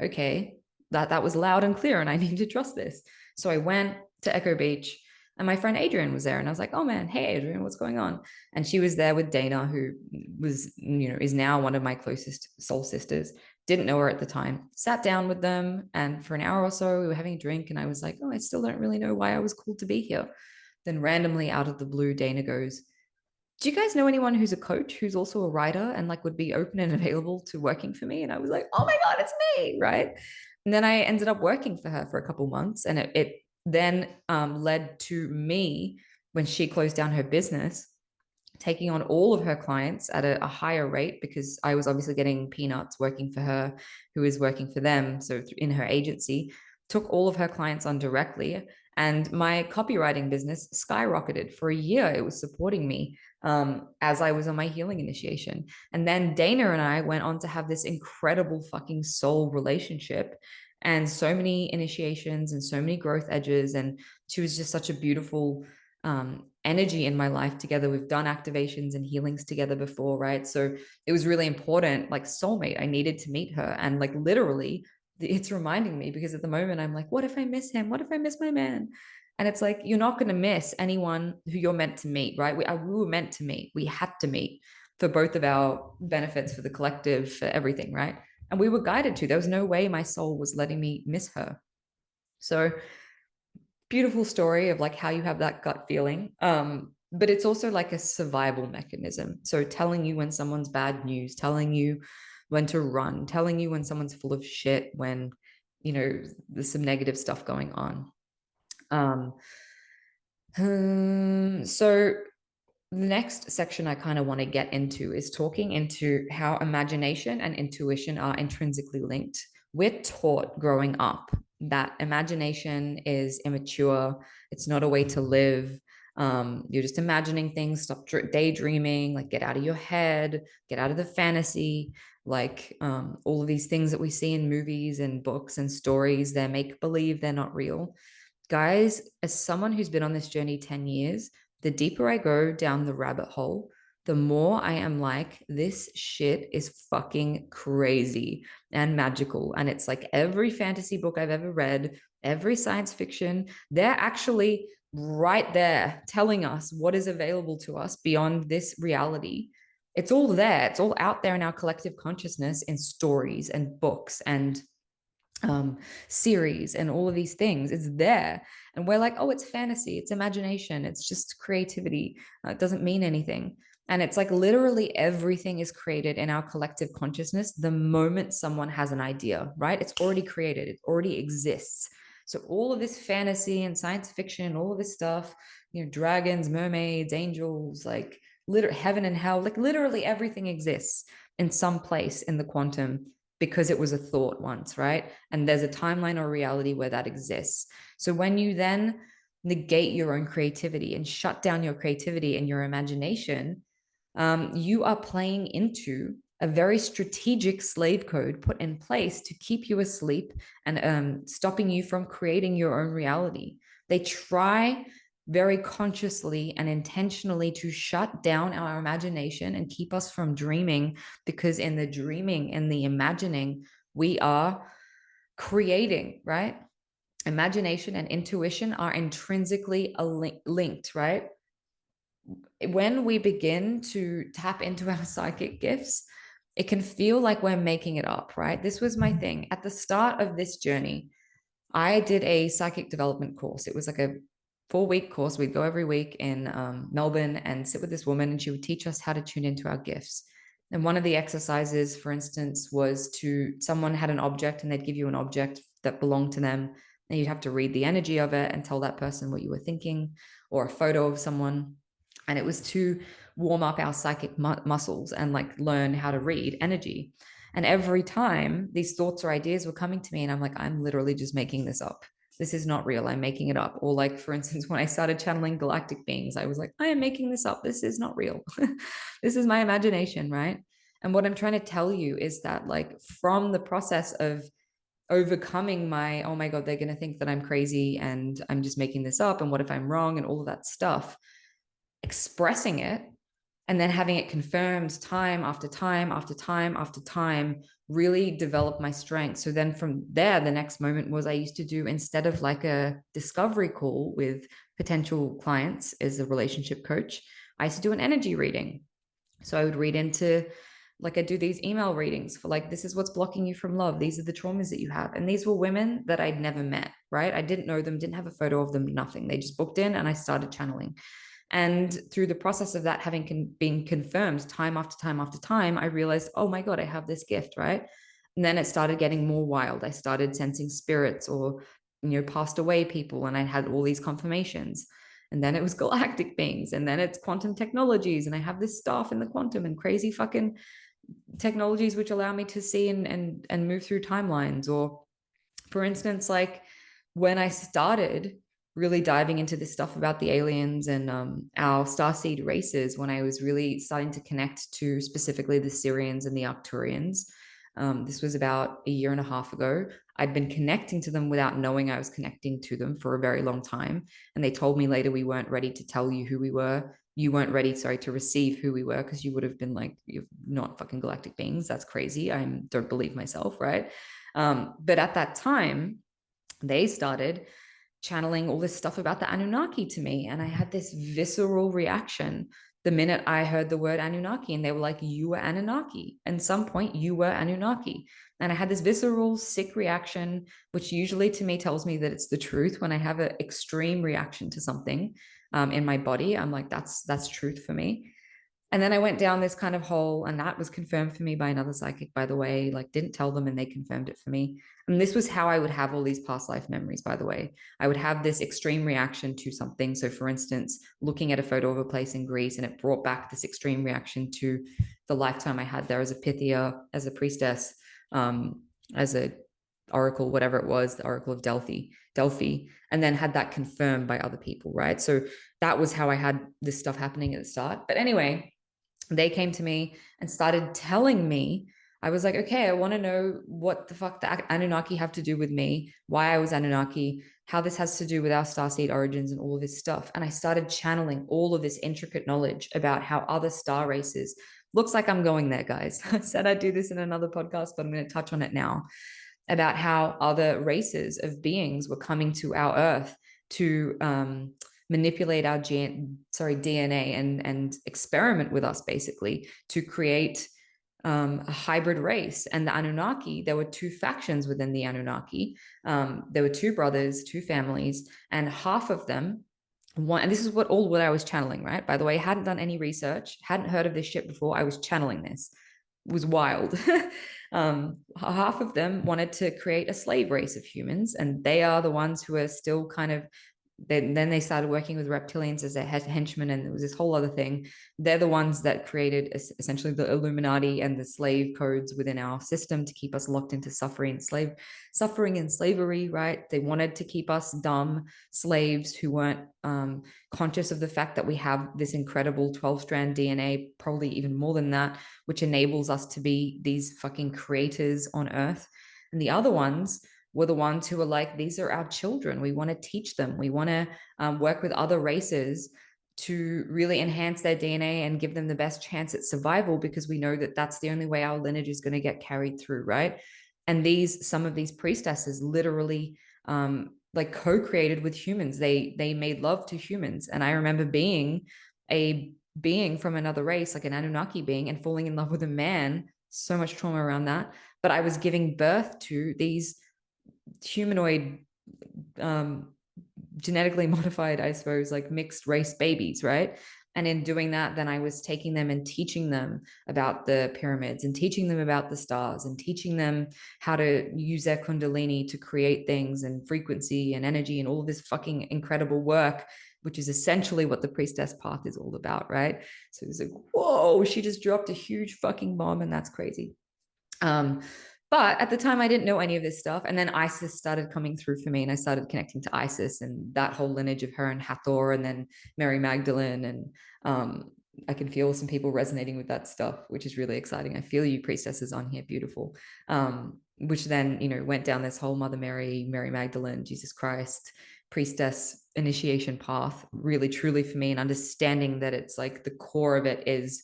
okay. That was loud and clear, and I need to trust this. So I went to Echo Beach, and my friend Adrian was there, and I was like, oh man, hey Adrian, what's going on? And she was there with Dana, who was, is now one of my closest soul sisters. Didn't know her at the time. Sat down with them, and for an hour or so, we were having a drink, and I was like, oh, I still don't really know why I was called to be here. Then randomly out of the blue, Dana goes, do you guys know anyone who's a coach who's also a writer and like would be open and available to working for me? And I was like, oh my God, it's me. Right. And then I ended up working for her for a couple months. And it then led to me, when she closed down her business, taking on all of her clients at a higher rate, because I was obviously getting peanuts working for her, who is working for them. So in her agency, took all of her clients on directly. And my copywriting business skyrocketed. For a year. It was supporting me as I was on my healing initiation. And then Dana and I went on to have this incredible fucking soul relationship and so many initiations and so many growth edges. And she was just such a beautiful energy in my life together. We've done activations and healings together before, right? So it was really important, like soulmate. I needed to meet her. And like literally, it's reminding me, because at the moment I'm like, what if I miss him? What if I miss my man? And it's like, you're not going to miss anyone who you're meant to meet, right? We were meant to meet. We had to meet for both of our benefits, for the collective, for everything, right? And we were guided to. There was no way my soul was letting me miss her. So beautiful story of like how you have that gut feeling. But it's also like a survival mechanism. So telling you when someone's bad news, telling you when to run, telling you when someone's full of shit, when, you know, there's some negative stuff going on. So the next section I kind of want to get into is talking into how imagination and intuition are intrinsically linked. We're taught growing up that imagination is immature. It's not a way to live. You're just imagining things. Stop daydreaming. Like, get out of your head. Get out of the fantasy. Like all of these things that we see in movies and books and stories, they're make believe. They're not real. Guys, as someone who's been on this journey 10 years, the deeper I go down the rabbit hole, the more I am like, this shit is fucking crazy and magical. And it's like every fantasy book I've ever read, every science fiction, they're actually right there telling us what is available to us beyond this reality. It's all there. It's all out there in our collective consciousness, in stories and books and series and all of these things. It's there. And we're like, oh, it's fantasy, it's imagination, it's just creativity. It doesn't mean anything. And it's like literally everything is created in our collective consciousness the moment someone has an idea, right? It's already created, it already exists. So all of this fantasy and science fiction, all of this stuff, you know, dragons, mermaids, angels, like literally heaven and hell, like literally everything exists in some place in the quantum, because it was a thought once, right? And there's a timeline or reality where that exists. So when you then negate your own creativity and shut down your creativity and your imagination, you are playing into a very strategic slave code put in place to keep you asleep and stopping you from creating your own reality. They try very consciously and intentionally to shut down our imagination and keep us from dreaming, because in the dreaming and the imagining, we are creating, right? Imagination and intuition are intrinsically linked, right? When we begin to tap into our psychic gifts, it can feel like we're making it up, right? This was my thing. At the start of this journey, I did a psychic development course. It was like a 4-week course. We'd go every week in Melbourne and sit with this woman, and she would teach us how to tune into our gifts. And one of the exercises, for instance, was someone had an object and they'd give you an object that belonged to them. And you'd have to read the energy of it and tell that person what you were thinking, or a photo of someone. And it was to warm up our psychic muscles and like learn how to read energy. And every time these thoughts or ideas were coming to me, and I'm like, I'm literally just making this up. This is not real. I'm making it up. Or like, for instance, when I started channeling galactic beings, I was like, I am making this up. This is not real. This is my imagination, right? And what I'm trying to tell you is that like from the process of overcoming my, oh my God, they're going to think that I'm crazy and I'm just making this up. And what if I'm wrong and all of that stuff, expressing it and then having it confirmed time after time after time after time really developed my strength. So then from there, the next moment was I used to do, instead of like a discovery call with potential clients as a relationship coach, I used to do an energy reading. So I would read into like I do these email readings for like, this is what's blocking you from love. These are the traumas that you have. And these were women that I'd never met, right? I didn't know them, didn't have a photo of them, nothing. They just booked in and I started channeling. And through the process of that having been confirmed time after time after time, I realized, oh my God, I have this gift, right? And then it started getting more wild. I started sensing spirits or, passed away people, and I had all these confirmations. And then it was galactic beings, and then it's quantum technologies, and I have this stuff in the quantum and crazy fucking technologies which allow me to see and move through timelines. Or for instance, like when I started really diving into this stuff about the aliens and our starseed races, when I was really starting to connect to specifically the Syrians and the Arcturians, this was about a year and a half ago. I'd been connecting to them without knowing I was connecting to them for a very long time. And they told me later, we weren't ready to tell you who we were. You weren't ready, sorry, to receive who we were, because you would have been like, you're not fucking galactic beings. That's crazy. I don't believe myself, right? But at that time, they started channeling all this stuff about the Anunnaki to me. And I had this visceral reaction the minute I heard the word Anunnaki. And they were like, you were Anunnaki. At some point, you were Anunnaki. And I had this visceral, sick reaction, which usually to me tells me that it's the truth. When I have an extreme reaction to something in my body, I'm like, that's truth for me. And then I went down this kind of hole, and that was confirmed for me by another psychic, by the way. Like, didn't tell them, and they confirmed it for me. And this was how I would have all these past life memories, by the way. I would have this extreme reaction to something. So, for instance, looking at a photo of a place in Greece, and it brought back this extreme reaction to the lifetime I had there as a Pythia, as a priestess, as a oracle, whatever it was, the Oracle of Delphi, and then had that confirmed by other people, right? So that was how I had this stuff happening at the start. But anyway, they came to me and started telling me. I was like, okay, I want to know what the fuck the Anunnaki have to do with me, why I was Anunnaki, how this has to do with our starseed origins and all of this stuff. And I started channeling all of this intricate knowledge about how other star races, looks like I'm going there, guys. I said I'd do this in another podcast, but I'm going to touch on it now, about how other races of beings were coming to our Earth to manipulate our DNA and experiment with us, basically, to create a hybrid race. And the Anunnaki, there were two factions within the Anunnaki. There were two brothers, two families, and half of them, and this is what I was channeling, right? By the way, I hadn't done any research, hadn't heard of this shit before. I was channeling this. It was wild. Half of them wanted to create a slave race of humans, and they are the ones who are still kind of, then they started working with reptilians as their henchmen, and there was this whole other thing. They're the ones that created essentially the Illuminati and the slave codes within our system to keep us locked into suffering and slavery, right? They wanted to keep us dumb slaves who weren't conscious of the fact that we have this incredible 12-strand DNA, probably even more than that, which enables us to be these fucking creators on Earth. And the other ones were the ones who were like, these are our children. We want to teach them. We want to work with other races to really enhance their DNA and give them the best chance at survival, because we know that that's the only way our lineage is going to get carried through, right? And some of these priestesses literally like co-created with humans. They made love to humans. And I remember being a being from another race, like an Anunnaki being, and falling in love with a man. So much trauma around that. But I was giving birth to these humanoid, genetically modified, I suppose, like mixed race babies, right? And in doing that, then I was taking them and teaching them about the pyramids, and teaching them about the stars, and teaching them how to use their kundalini to create things, and frequency and energy, and all of this fucking incredible work, which is essentially what the priestess path is all about, right? So it's like, whoa, she just dropped a huge fucking bomb, and that's crazy. But at the time, I didn't know any of this stuff. And then Isis started coming through for me, and I started connecting to Isis and that whole lineage of her and Hathor, and then Mary Magdalene. And I can feel some people resonating with that stuff, which is really exciting. I feel you priestesses on here, beautiful. Which then, went down this whole Mother Mary, Mary Magdalene, Jesus Christ, priestess initiation path, really, truly for me, and understanding that it's like the core of it is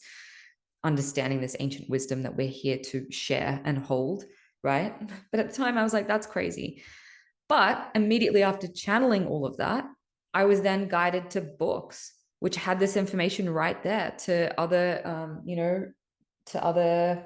understanding this ancient wisdom that we're here to share and hold, right? But at the time I was like, that's crazy. But immediately after channeling all of that, I was then guided to books which had this information right there, to other to other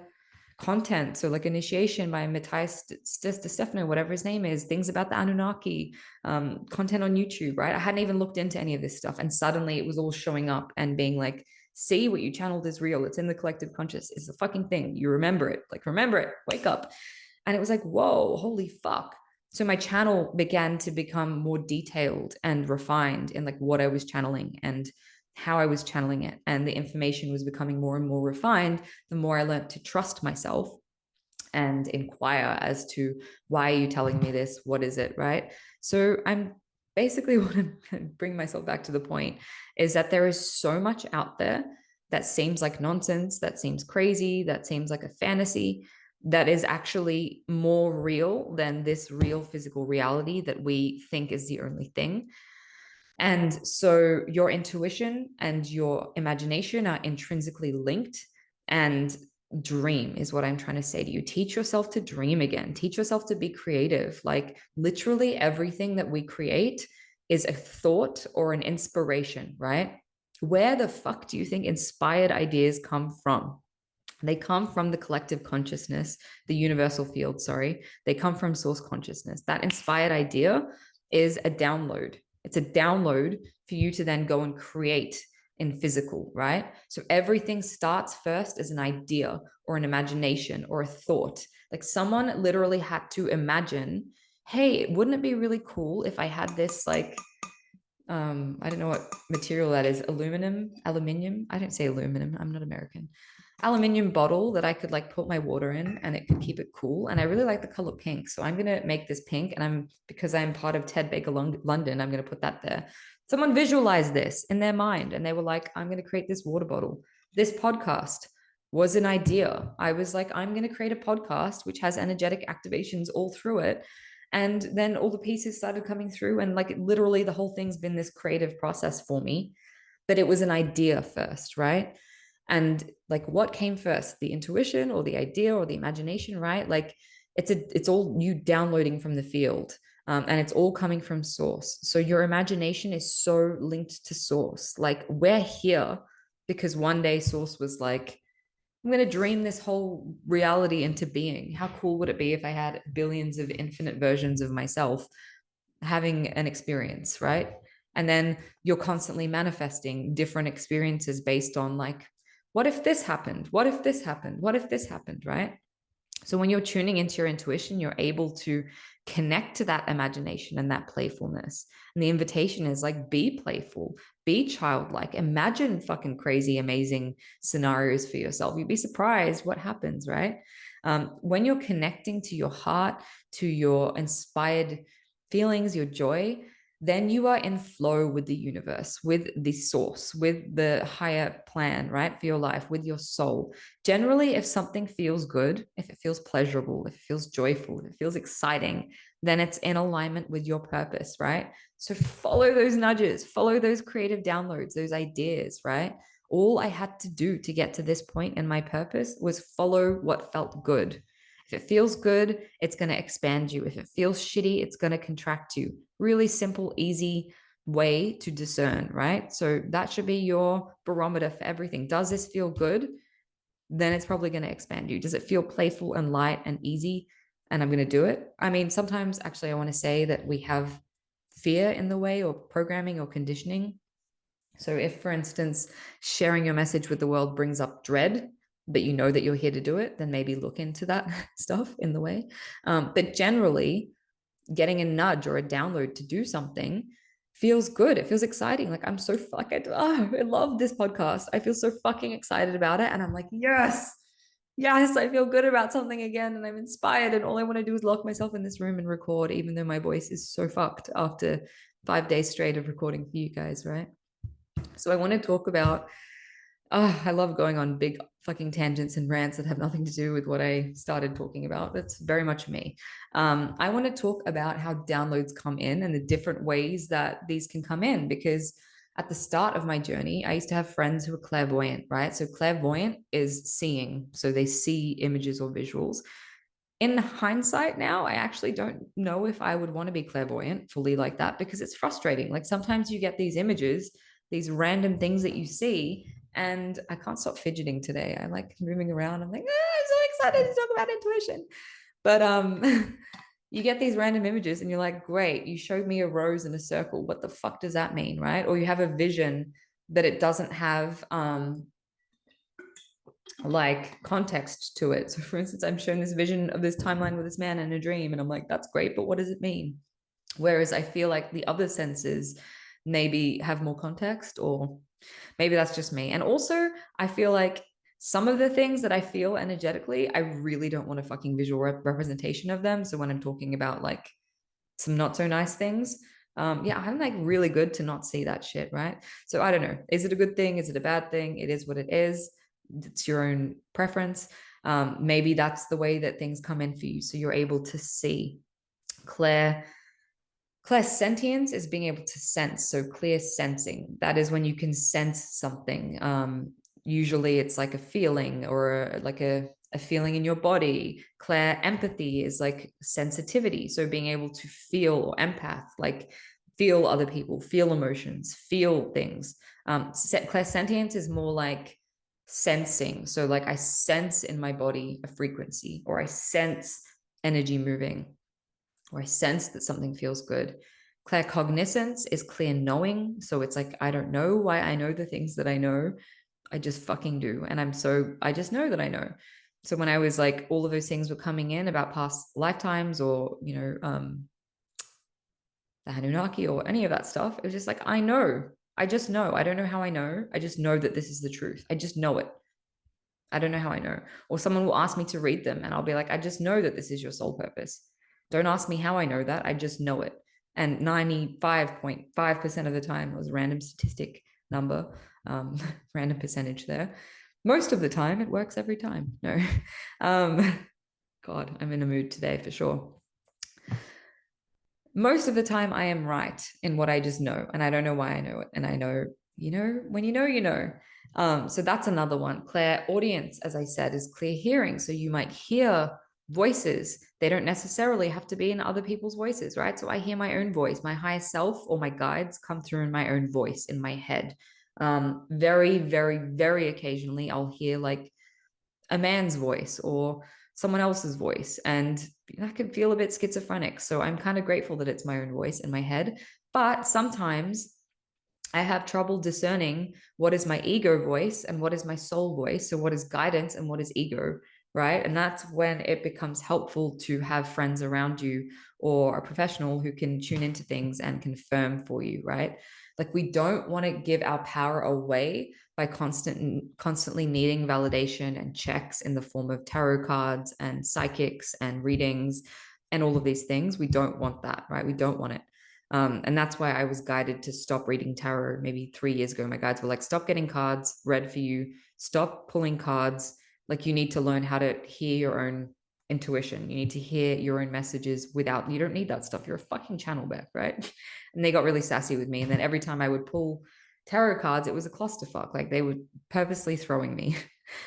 content. So like Initiation by Matthias Stefano, whatever his name is, things about the Anunnaki, content on YouTube, right? I hadn't even looked into any of this stuff. And suddenly it was all showing up and being like, see, what you channeled is real. It's in the collective conscious. It's a fucking thing. You remember it. Like, remember it. Wake up. And it was like, whoa, holy fuck. So my channel began to become more detailed and refined in like what I was channeling and how I was channeling it. And the information was becoming more and more refined the more I learned to trust myself and inquire as to, why are you telling me this? What is it? Right. So I'm basically what I'm bring myself back to the point is that there is so much out there that seems like nonsense, that seems crazy, that seems like a fantasy, that is actually more real than this real physical reality that we think is the only thing. And so your intuition and your imagination are intrinsically linked. And dream is what I'm trying to say to you. Teach yourself to dream again. Teach yourself to be creative. Like literally everything that we create is a thought or an inspiration, right? Where the fuck do you think inspired ideas come from? They come from the collective consciousness, the universal field, sorry. They come from source consciousness. That inspired idea is a download. It's a download for you to then go and create in physical, right? So everything starts first as an idea or an imagination or a thought. Like someone literally had to imagine, hey, wouldn't it be really cool if I had this like I don't know what material that is, aluminium. I don't say aluminum, I'm not American. Aluminium bottle that I could like put my water in and it could keep it cool. And I really like the color pink. So I'm going to make this pink. And because I'm part of Ted Baker London, I'm going to put that there. Someone visualized this in their mind and they were like, I'm going to create this water bottle. This podcast was an idea. I was like, I'm going to create a podcast which has energetic activations all through it. And then all the pieces started coming through. And like literally the whole thing's been this creative process for me. But it was an idea first, right? And like what came first, the intuition or the idea or the imagination, right? Like it's all you downloading from the field, and it's all coming from source. So your imagination is so linked to source. Like we're here because one day source was like, I'm going to dream this whole reality into being. How cool would it be if I had billions of infinite versions of myself having an experience, right? And then you're constantly manifesting different experiences based on like, what if this happened? What if this happened? What if this happened, right? So when you're tuning into your intuition, you're able to connect to that imagination and that playfulness. And the invitation is like, be playful, be childlike, imagine fucking crazy, amazing scenarios for yourself. You'd be surprised what happens, right? When you're connecting to your heart, to your inspired feelings, your joy, then you are in flow with the universe, with the source, with the higher plan, right? For your life, with your soul. Generally, if something feels good, if it feels pleasurable, if it feels joyful, if it feels exciting, then it's in alignment with your purpose, right? So follow those nudges, follow those creative downloads, those ideas, right? All I had to do to get to this point in my purpose was follow what felt good. If it feels good, it's going to expand you. If it feels shitty, it's going to contract you. Really simple, easy way to discern, right? So that should be your barometer for everything. Does this feel good? Then it's probably going to expand you. Does it feel playful and light and easy? And I'm going to do it. I mean, sometimes actually, I want to say that we have fear in the way or programming or conditioning. So if, for instance, sharing your message with the world brings up dread, but you know that you're here to do it, then maybe look into that stuff in the way. But generally, getting a nudge or a download to do something feels good. It feels exciting. Like I'm so I love this podcast. I feel so fucking excited about it. And I'm like, yes, I feel good about something again. And I'm inspired. And all I want to do is lock myself in this room and record, even though my voice is so fucked after 5 days straight of recording for you guys, right? So I want to talk about, I love going on big fucking tangents and rants that have nothing to do with what I started talking about. That's very much me. I want to talk about how downloads come in and the different ways that these can come in, because at the start of my journey, I used to have friends who were clairvoyant, right? So clairvoyant is seeing. So they see images or visuals. In hindsight now, I actually don't know if I would want to be clairvoyant fully like that, because it's frustrating. Like sometimes you get these images, these random things that you see, And I can't stop fidgeting today. I like moving around. I'm like, I'm so excited to talk about intuition. But you get these random images and you're like, great, you showed me a rose in a circle. What the fuck does that mean? Right? Or you have a vision that it doesn't have like context to it. So for instance, I'm shown this vision of this timeline with this man in a dream, and I'm like, that's great, but what does it mean? Whereas I feel like the other senses maybe have more context, or maybe that's just me. And also, I feel like some of the things that I feel energetically, I really don't want a fucking visual representation of them. So when I'm talking about like some not so nice things, yeah, I'm like really good to not see that shit, right? So I don't know. Is it a good thing? Is it a bad thing? It is what it is. It's your own preference. Maybe that's the way that things come in for you. So you're able to see. Claire, Clairsentience is being able to sense. So clear sensing, that is when you can sense something. Usually it's like a feeling or like a feeling in your body. Clair empathy is like sensitivity. So being able to feel, or empath, like feel other people, feel emotions, feel things. Clairsentience is more like sensing. So like I sense in my body a frequency, or I sense energy moving, or I sense that something feels good. Claircognizance is clear knowing. So it's like, I don't know why I know the things that I know. I just fucking do. And I just know that I know. So when I was like, all of those things were coming in about past lifetimes, or, the Anunnaki or any of that stuff, it was just like, I know. I just know. I don't know how I know. I just know that this is the truth. I just know it. I don't know how I know. Or someone will ask me to read them, and I'll be like, I just know that this is your soul purpose. Don't ask me how I know that. I just know it. And 95.5% of the time, it was a random statistic number, random percentage there. Most of the time, it works every time. No. God, I'm in a mood today for sure. Most of the time, I am right in what I just know. And I don't know why I know it. And I know, when you know, you know. So that's another one. Clairaudience, as I said, is clear hearing. So you might hear voices. They don't necessarily have to be in other people's voices, right? So I hear my own voice. My higher self or my guides come through in my own voice, in my head. Very, very, very occasionally, I'll hear like a man's voice or someone else's voice, and that can feel a bit schizophrenic. So I'm kind of grateful that it's my own voice in my head. But sometimes I have trouble discerning what is my ego voice and what is my soul voice. So, what is guidance and what is ego, right? And that's when it becomes helpful to have friends around you or a professional who can tune into things and confirm for you, right? Like, we don't want to give our power away by constantly needing validation and checks in the form of tarot cards and psychics and readings and all of these things. We don't want that, right? We don't want it. And that's why I was guided to stop reading tarot maybe 3 years ago. My guides were like, stop getting cards read for you, stop pulling cards. Like, you need to learn how to hear your own intuition. You need to hear your own messages without, you don't need that stuff. You're a fucking channel back, right? And they got really sassy with me. And then every time I would pull tarot cards, it was a clusterfuck. Like, they were purposely throwing me.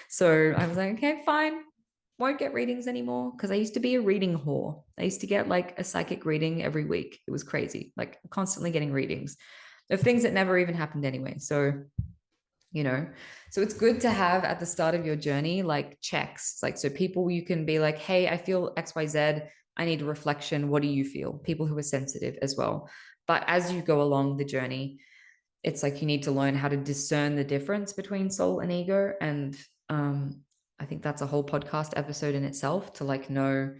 So I was like, okay, fine, won't get readings anymore, because I used to be a reading whore. I used to get like a psychic reading every week. It was crazy, like constantly getting readings of things that never even happened anyway. So, so it's good to have at the start of your journey, like checks, like, so people you can be like, hey, I feel XYZ. I need a reflection. What do you feel? People who are sensitive as well. But as you go along the journey, it's like you need to learn how to discern the difference between soul and ego. And I think that's a whole podcast episode in itself, to like know,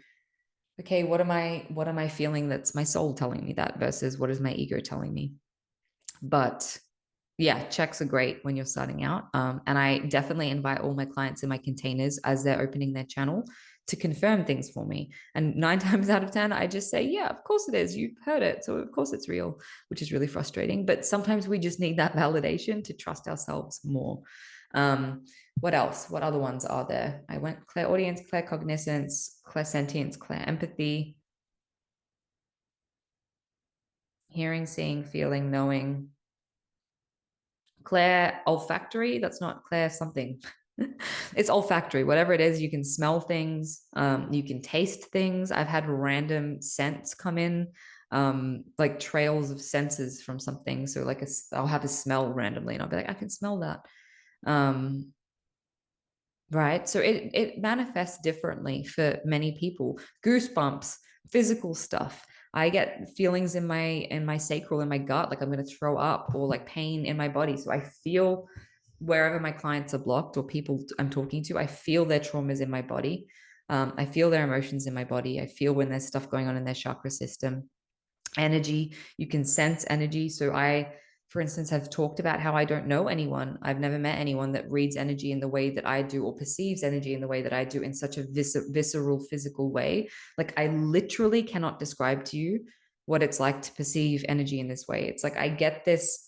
okay, what am I feeling that's my soul telling me that, versus what is my ego telling me. But yeah, checks are great when you're starting out. And I definitely invite all my clients in my containers as they're opening their channel to confirm things for me. And 9 times out of 10, I just say, yeah, of course it is. You've heard it. So of course it's real, which is really frustrating. But sometimes we just need that validation to trust ourselves more. What else? What other ones are there? I went clairaudience, claircognizance, clairsentience, clairempathy, hearing, seeing, feeling, knowing. Clair olfactory, that's not Clair something. It's olfactory. Whatever it is, you can smell things, you can taste things. I've had random scents come in, like trails of senses from something. So like I'll have a smell randomly and I'll be like, I can smell that. Right, so it manifests differently for many people. Goosebumps, physical stuff. I get feelings in my sacral, in my gut, like I'm going to throw up, or like pain in my body. So I feel wherever my clients are blocked or people I'm talking to, I feel their traumas in my body. I feel their emotions in my body. I feel when there's stuff going on in their chakra system. Energy, you can sense energy. So I, for instance, have talked about how I don't know anyone, I've never met anyone that reads energy in the way that I do, or perceives energy in the way that I do, in such a visceral physical way. Like I literally cannot describe to you what it's like to perceive energy in this way. It's like I get this,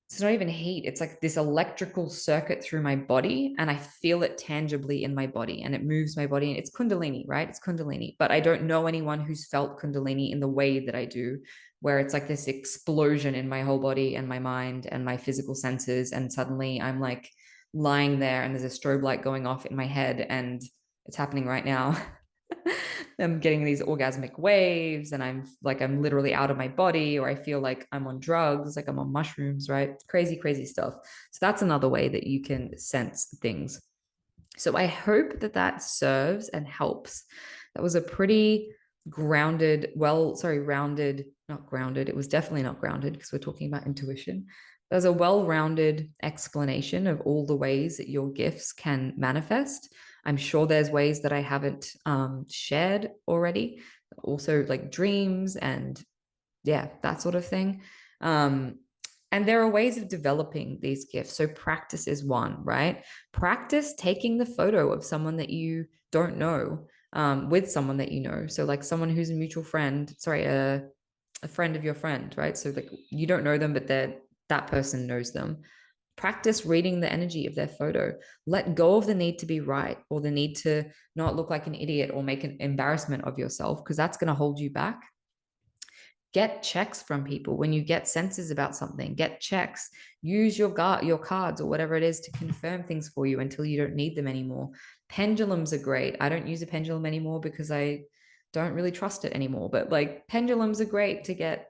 it's not even heat, it's like this electrical circuit through my body, and I feel it tangibly in my body, and it moves my body. And it's kundalini, right? It's kundalini. But I don't know anyone who's felt kundalini in the way that I do, where it's like this explosion in my whole body and my mind and my physical senses, and suddenly I'm like lying there and there's a strobe light going off in my head, and it's happening right now. I'm getting these orgasmic waves, and I'm literally out of my body, or I feel like I'm on drugs, like I'm on mushrooms, right? Crazy, crazy stuff. So that's another way that you can sense things. So I hope that that serves and helps. That was a pretty grounded, rounded, not grounded. It was definitely not grounded because we're talking about intuition. There's a well-rounded explanation of all the ways that your gifts can manifest. I'm sure there's ways that I haven't shared already, also like dreams and yeah, that sort of thing. Um, and there are ways of developing these gifts. So practice is one, right? Practice taking the photo of someone that you don't know, with someone that you know. So like someone who's a mutual friend, a friend of your friend, right? So like you don't know them, but that person knows them. Practice reading the energy of their photo. Let go of the need to be right, or the need to not look like an idiot or make an embarrassment of yourself, because that's going to hold you back. Get checks from people when you get senses about something. Get checks. Use your cards or whatever it is to confirm things for you until you don't need them anymore. Pendulums are great. I don't use a pendulum anymore because I don't really trust it anymore. But like pendulums are great to get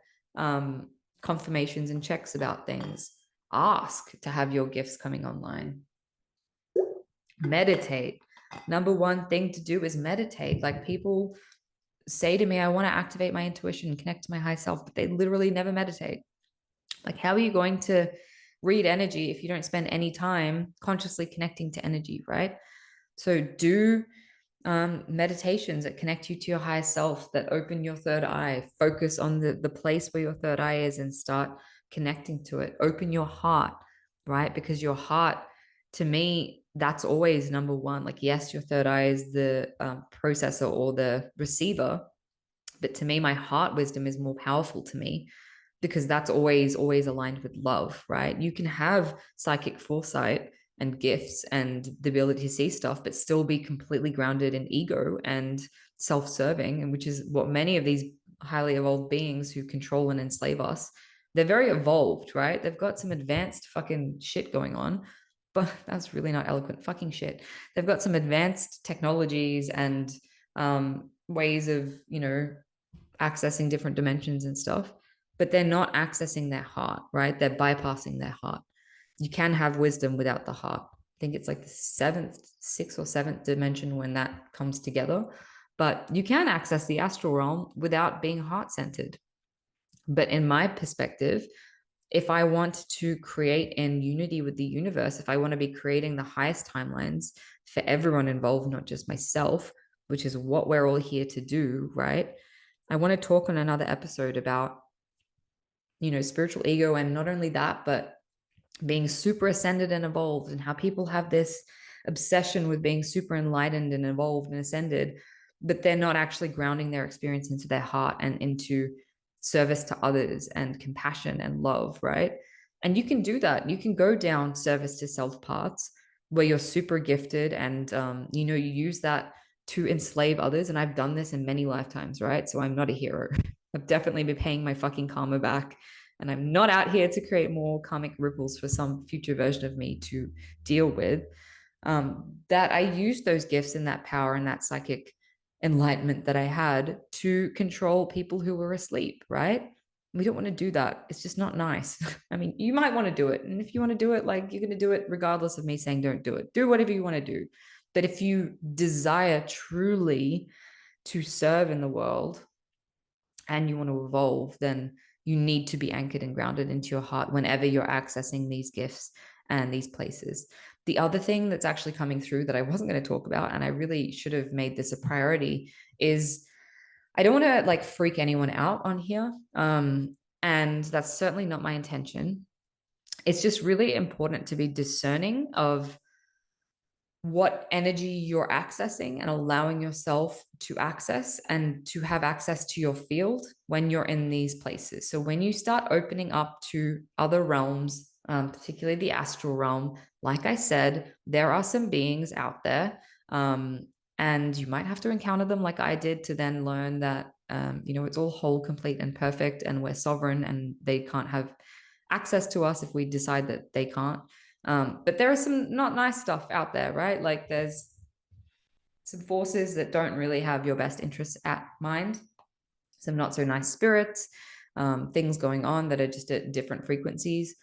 confirmations and checks about things. Ask to have your gifts coming online. Meditate. Number one thing to do is meditate. Like people say to me, I want to activate my intuition, connect to my high self, but they literally never meditate. Like, how are you going to read energy if you don't spend any time consciously connecting to energy, right? So do meditations that connect you to your higher self, that open your third eye. Focus on the place where your third eye is and start connecting to it. Open your heart, right? Because your heart, to me, that's always number one. Like, yes, your third eye is the processor or the receiver, but to me, my heart wisdom is more powerful to me, because that's always aligned with love, right? You can have psychic foresight and gifts and the ability to see stuff, but still be completely grounded in ego and self-serving, and which is what many of these highly evolved beings who control and enslave us, they're very evolved, right? They've got some advanced fucking shit going on, but that's really not eloquent. Fucking shit. They've got some advanced technologies and ways of, accessing different dimensions and stuff, but they're not accessing their heart, right? They're bypassing their heart. You can have wisdom without the heart. I think it's like the sixth or seventh dimension when that comes together. But you can access the astral realm without being heart centered. But in my perspective, if I want to create in unity with the universe, if I want to be creating the highest timelines for everyone involved, not just myself, which is what we're all here to do, right? I want to talk on another episode about, spiritual ego, and not only that, but being super ascended and evolved, and how people have this obsession with being super enlightened and evolved and ascended, but they're not actually grounding their experience into their heart and into service to others and compassion and love, right? And you can do that. You can go down service to self paths where you're super gifted, and you use that to enslave others. And I've done this in many lifetimes, right? So I'm not a hero. I've definitely been paying my fucking karma back, and I'm not out here to create more karmic ripples for some future version of me to deal with. That I used those gifts and that power and that psychic enlightenment that I had to control people who were asleep, right? We don't want to do that. It's just not nice. I mean, you might want to do it. And if you want to do it, like, you're going to do it regardless of me saying don't do it. Do whatever you want to do. But if you desire truly to serve in the world and you want to evolve, then you need to be anchored and grounded into your heart whenever you're accessing these gifts and these places. The other thing that's actually coming through that I wasn't going to talk about, and I really should have made this a priority, is I don't want to like freak anyone out on here. And that's certainly not my intention. It's just really important to be discerning of what energy you're accessing and allowing yourself to access and to have access to your field when you're in these places. So when you start opening up to other realms, particularly the astral realm, like I said, there are some beings out there, and you might have to encounter them like I did to then learn that, it's all whole, complete, and perfect, and we're sovereign, and they can't have access to us if we decide that they can't. But there are some not nice stuff out there, right? Like there's some forces that don't really have your best interests at mind, some not so nice spirits, things going on that are just at different frequencies.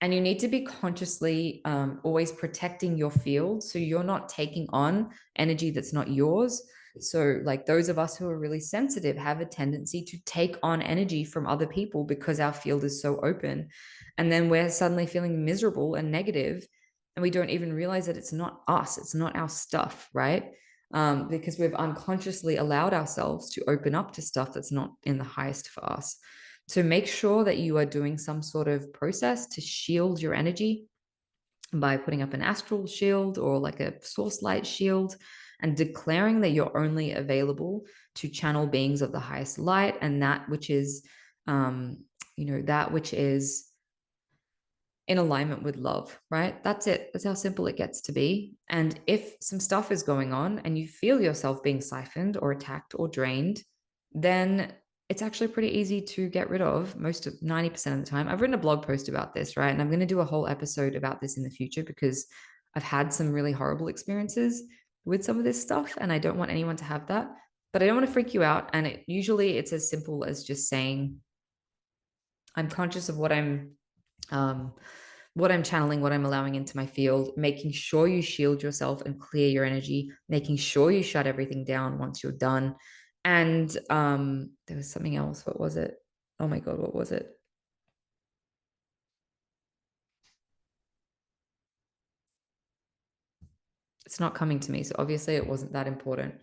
And you need to be consciously always protecting your field so you're not taking on energy that's not yours. So, like those of us who are really sensitive have a tendency to take on energy from other people because our field is so open. And then we're suddenly feeling miserable and negative, and we don't even realize that it's not us, it's not our stuff, right? Because we've unconsciously allowed ourselves to open up to stuff that's not in the highest for us. So make sure that you are doing some sort of process to shield your energy by putting up an astral shield or like a source light shield, and declaring that you're only available to channel beings of the highest light and that which is, that which is in alignment with love, right? That's it. That's how simple it gets to be. And if some stuff is going on and you feel yourself being siphoned or attacked or drained, then it's actually pretty easy to get rid of most of 90% of the time. I've written a blog post about this, right? And I'm going to do a whole episode about this in the future because I've had some really horrible experiences with some of this stuff and I don't want anyone to have that. But I don't want to freak you out. And usually it's as simple as just saying, I'm conscious of what I'm channeling, what I'm allowing into my field, making sure you shield yourself and clear your energy, making sure you shut everything down once you're done. And there was something else. What was it? Oh my God, what was it? It's not coming to me. So obviously it wasn't that important.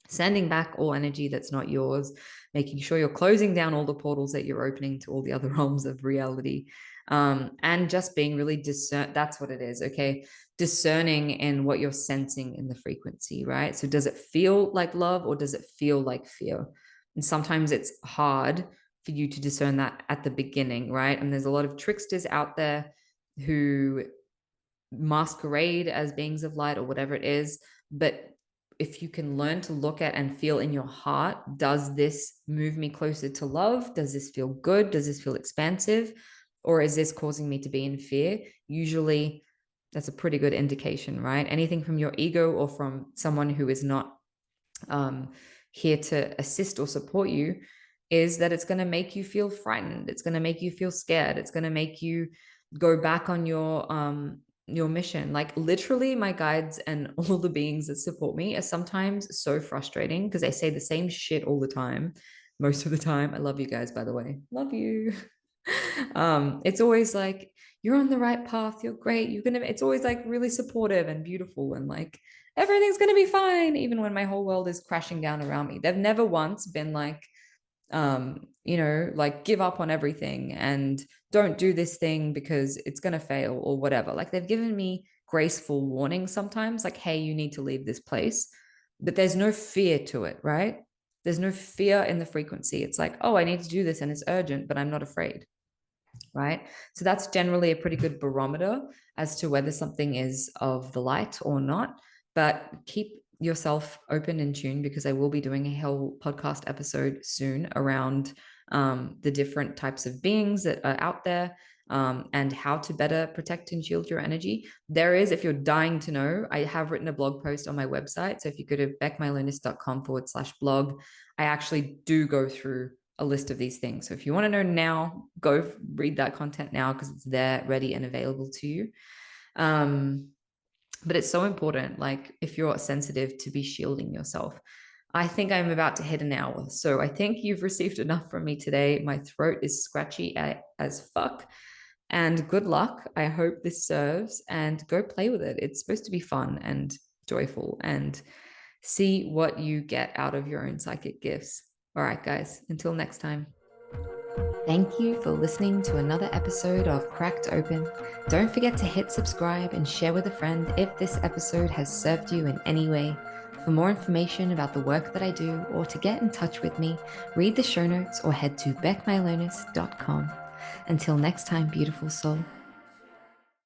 Sending back all energy that's not yours, making sure you're closing down all the portals that you're opening to all the other realms of reality, and just being really discern. That's what it is. Okay. Discerning in what you're sensing in the frequency, right? So does it feel like love or does it feel like fear? And sometimes it's hard for you to discern that at the beginning, right? And there's a lot of tricksters out there who masquerade as beings of light or whatever it is. But if you can learn to look at and feel in your heart, does this move me closer to love? Does this feel good? Does this feel expansive? Or is this causing me to be in fear? Usually that's a pretty good indication, right? Anything from your ego or from someone who is not here to assist or support you is that it's going to make you feel frightened. It's going to make you feel scared. It's going to make you go back on your mission. Like literally my guides and all the beings that support me are sometimes so frustrating because they say the same shit all the time, most of the time. I love you guys, by the way. Love you. It's always like, you're on the right path, you're great, it's always like really supportive and beautiful and like everything's gonna be fine, even when my whole world is crashing down around me. They've never once been like, like give up on everything and don't do this thing because it's going to fail or whatever. Like they've given me graceful warnings sometimes, like, hey, you need to leave this place. But there's no fear to it, right? There's no fear in the frequency. It's like, oh, I need to do this and it's urgent, but I'm not afraid, right? So that's generally a pretty good barometer as to whether something is of the light or not. But keep yourself open and tuned because I will be doing a whole podcast episode soon around the different types of beings that are out there, and how to better protect and shield your energy. There is, if you're dying to know, I have written a blog post on my website. So if you go to beckmylonis.com/blog, I actually do go through a list of these things. So if you want to know now, go read that content now because it's there, ready and available to you. But it's so important, like if you're sensitive, to be shielding yourself. I think I'm about to hit an hour. So I think you've received enough from me today. My throat is scratchy as fuck. And good luck. I hope this serves, and go play with it. It's supposed to be fun and joyful, and see what you get out of your own psychic gifts. All right, guys, until next time. Thank you for listening to another episode of Cracked Open. Don't forget to hit subscribe and share with a friend if this episode has served you in any way. For more information about the work that I do, or to get in touch with me, read the show notes or head to beckmylonis.com. Until next time, beautiful soul.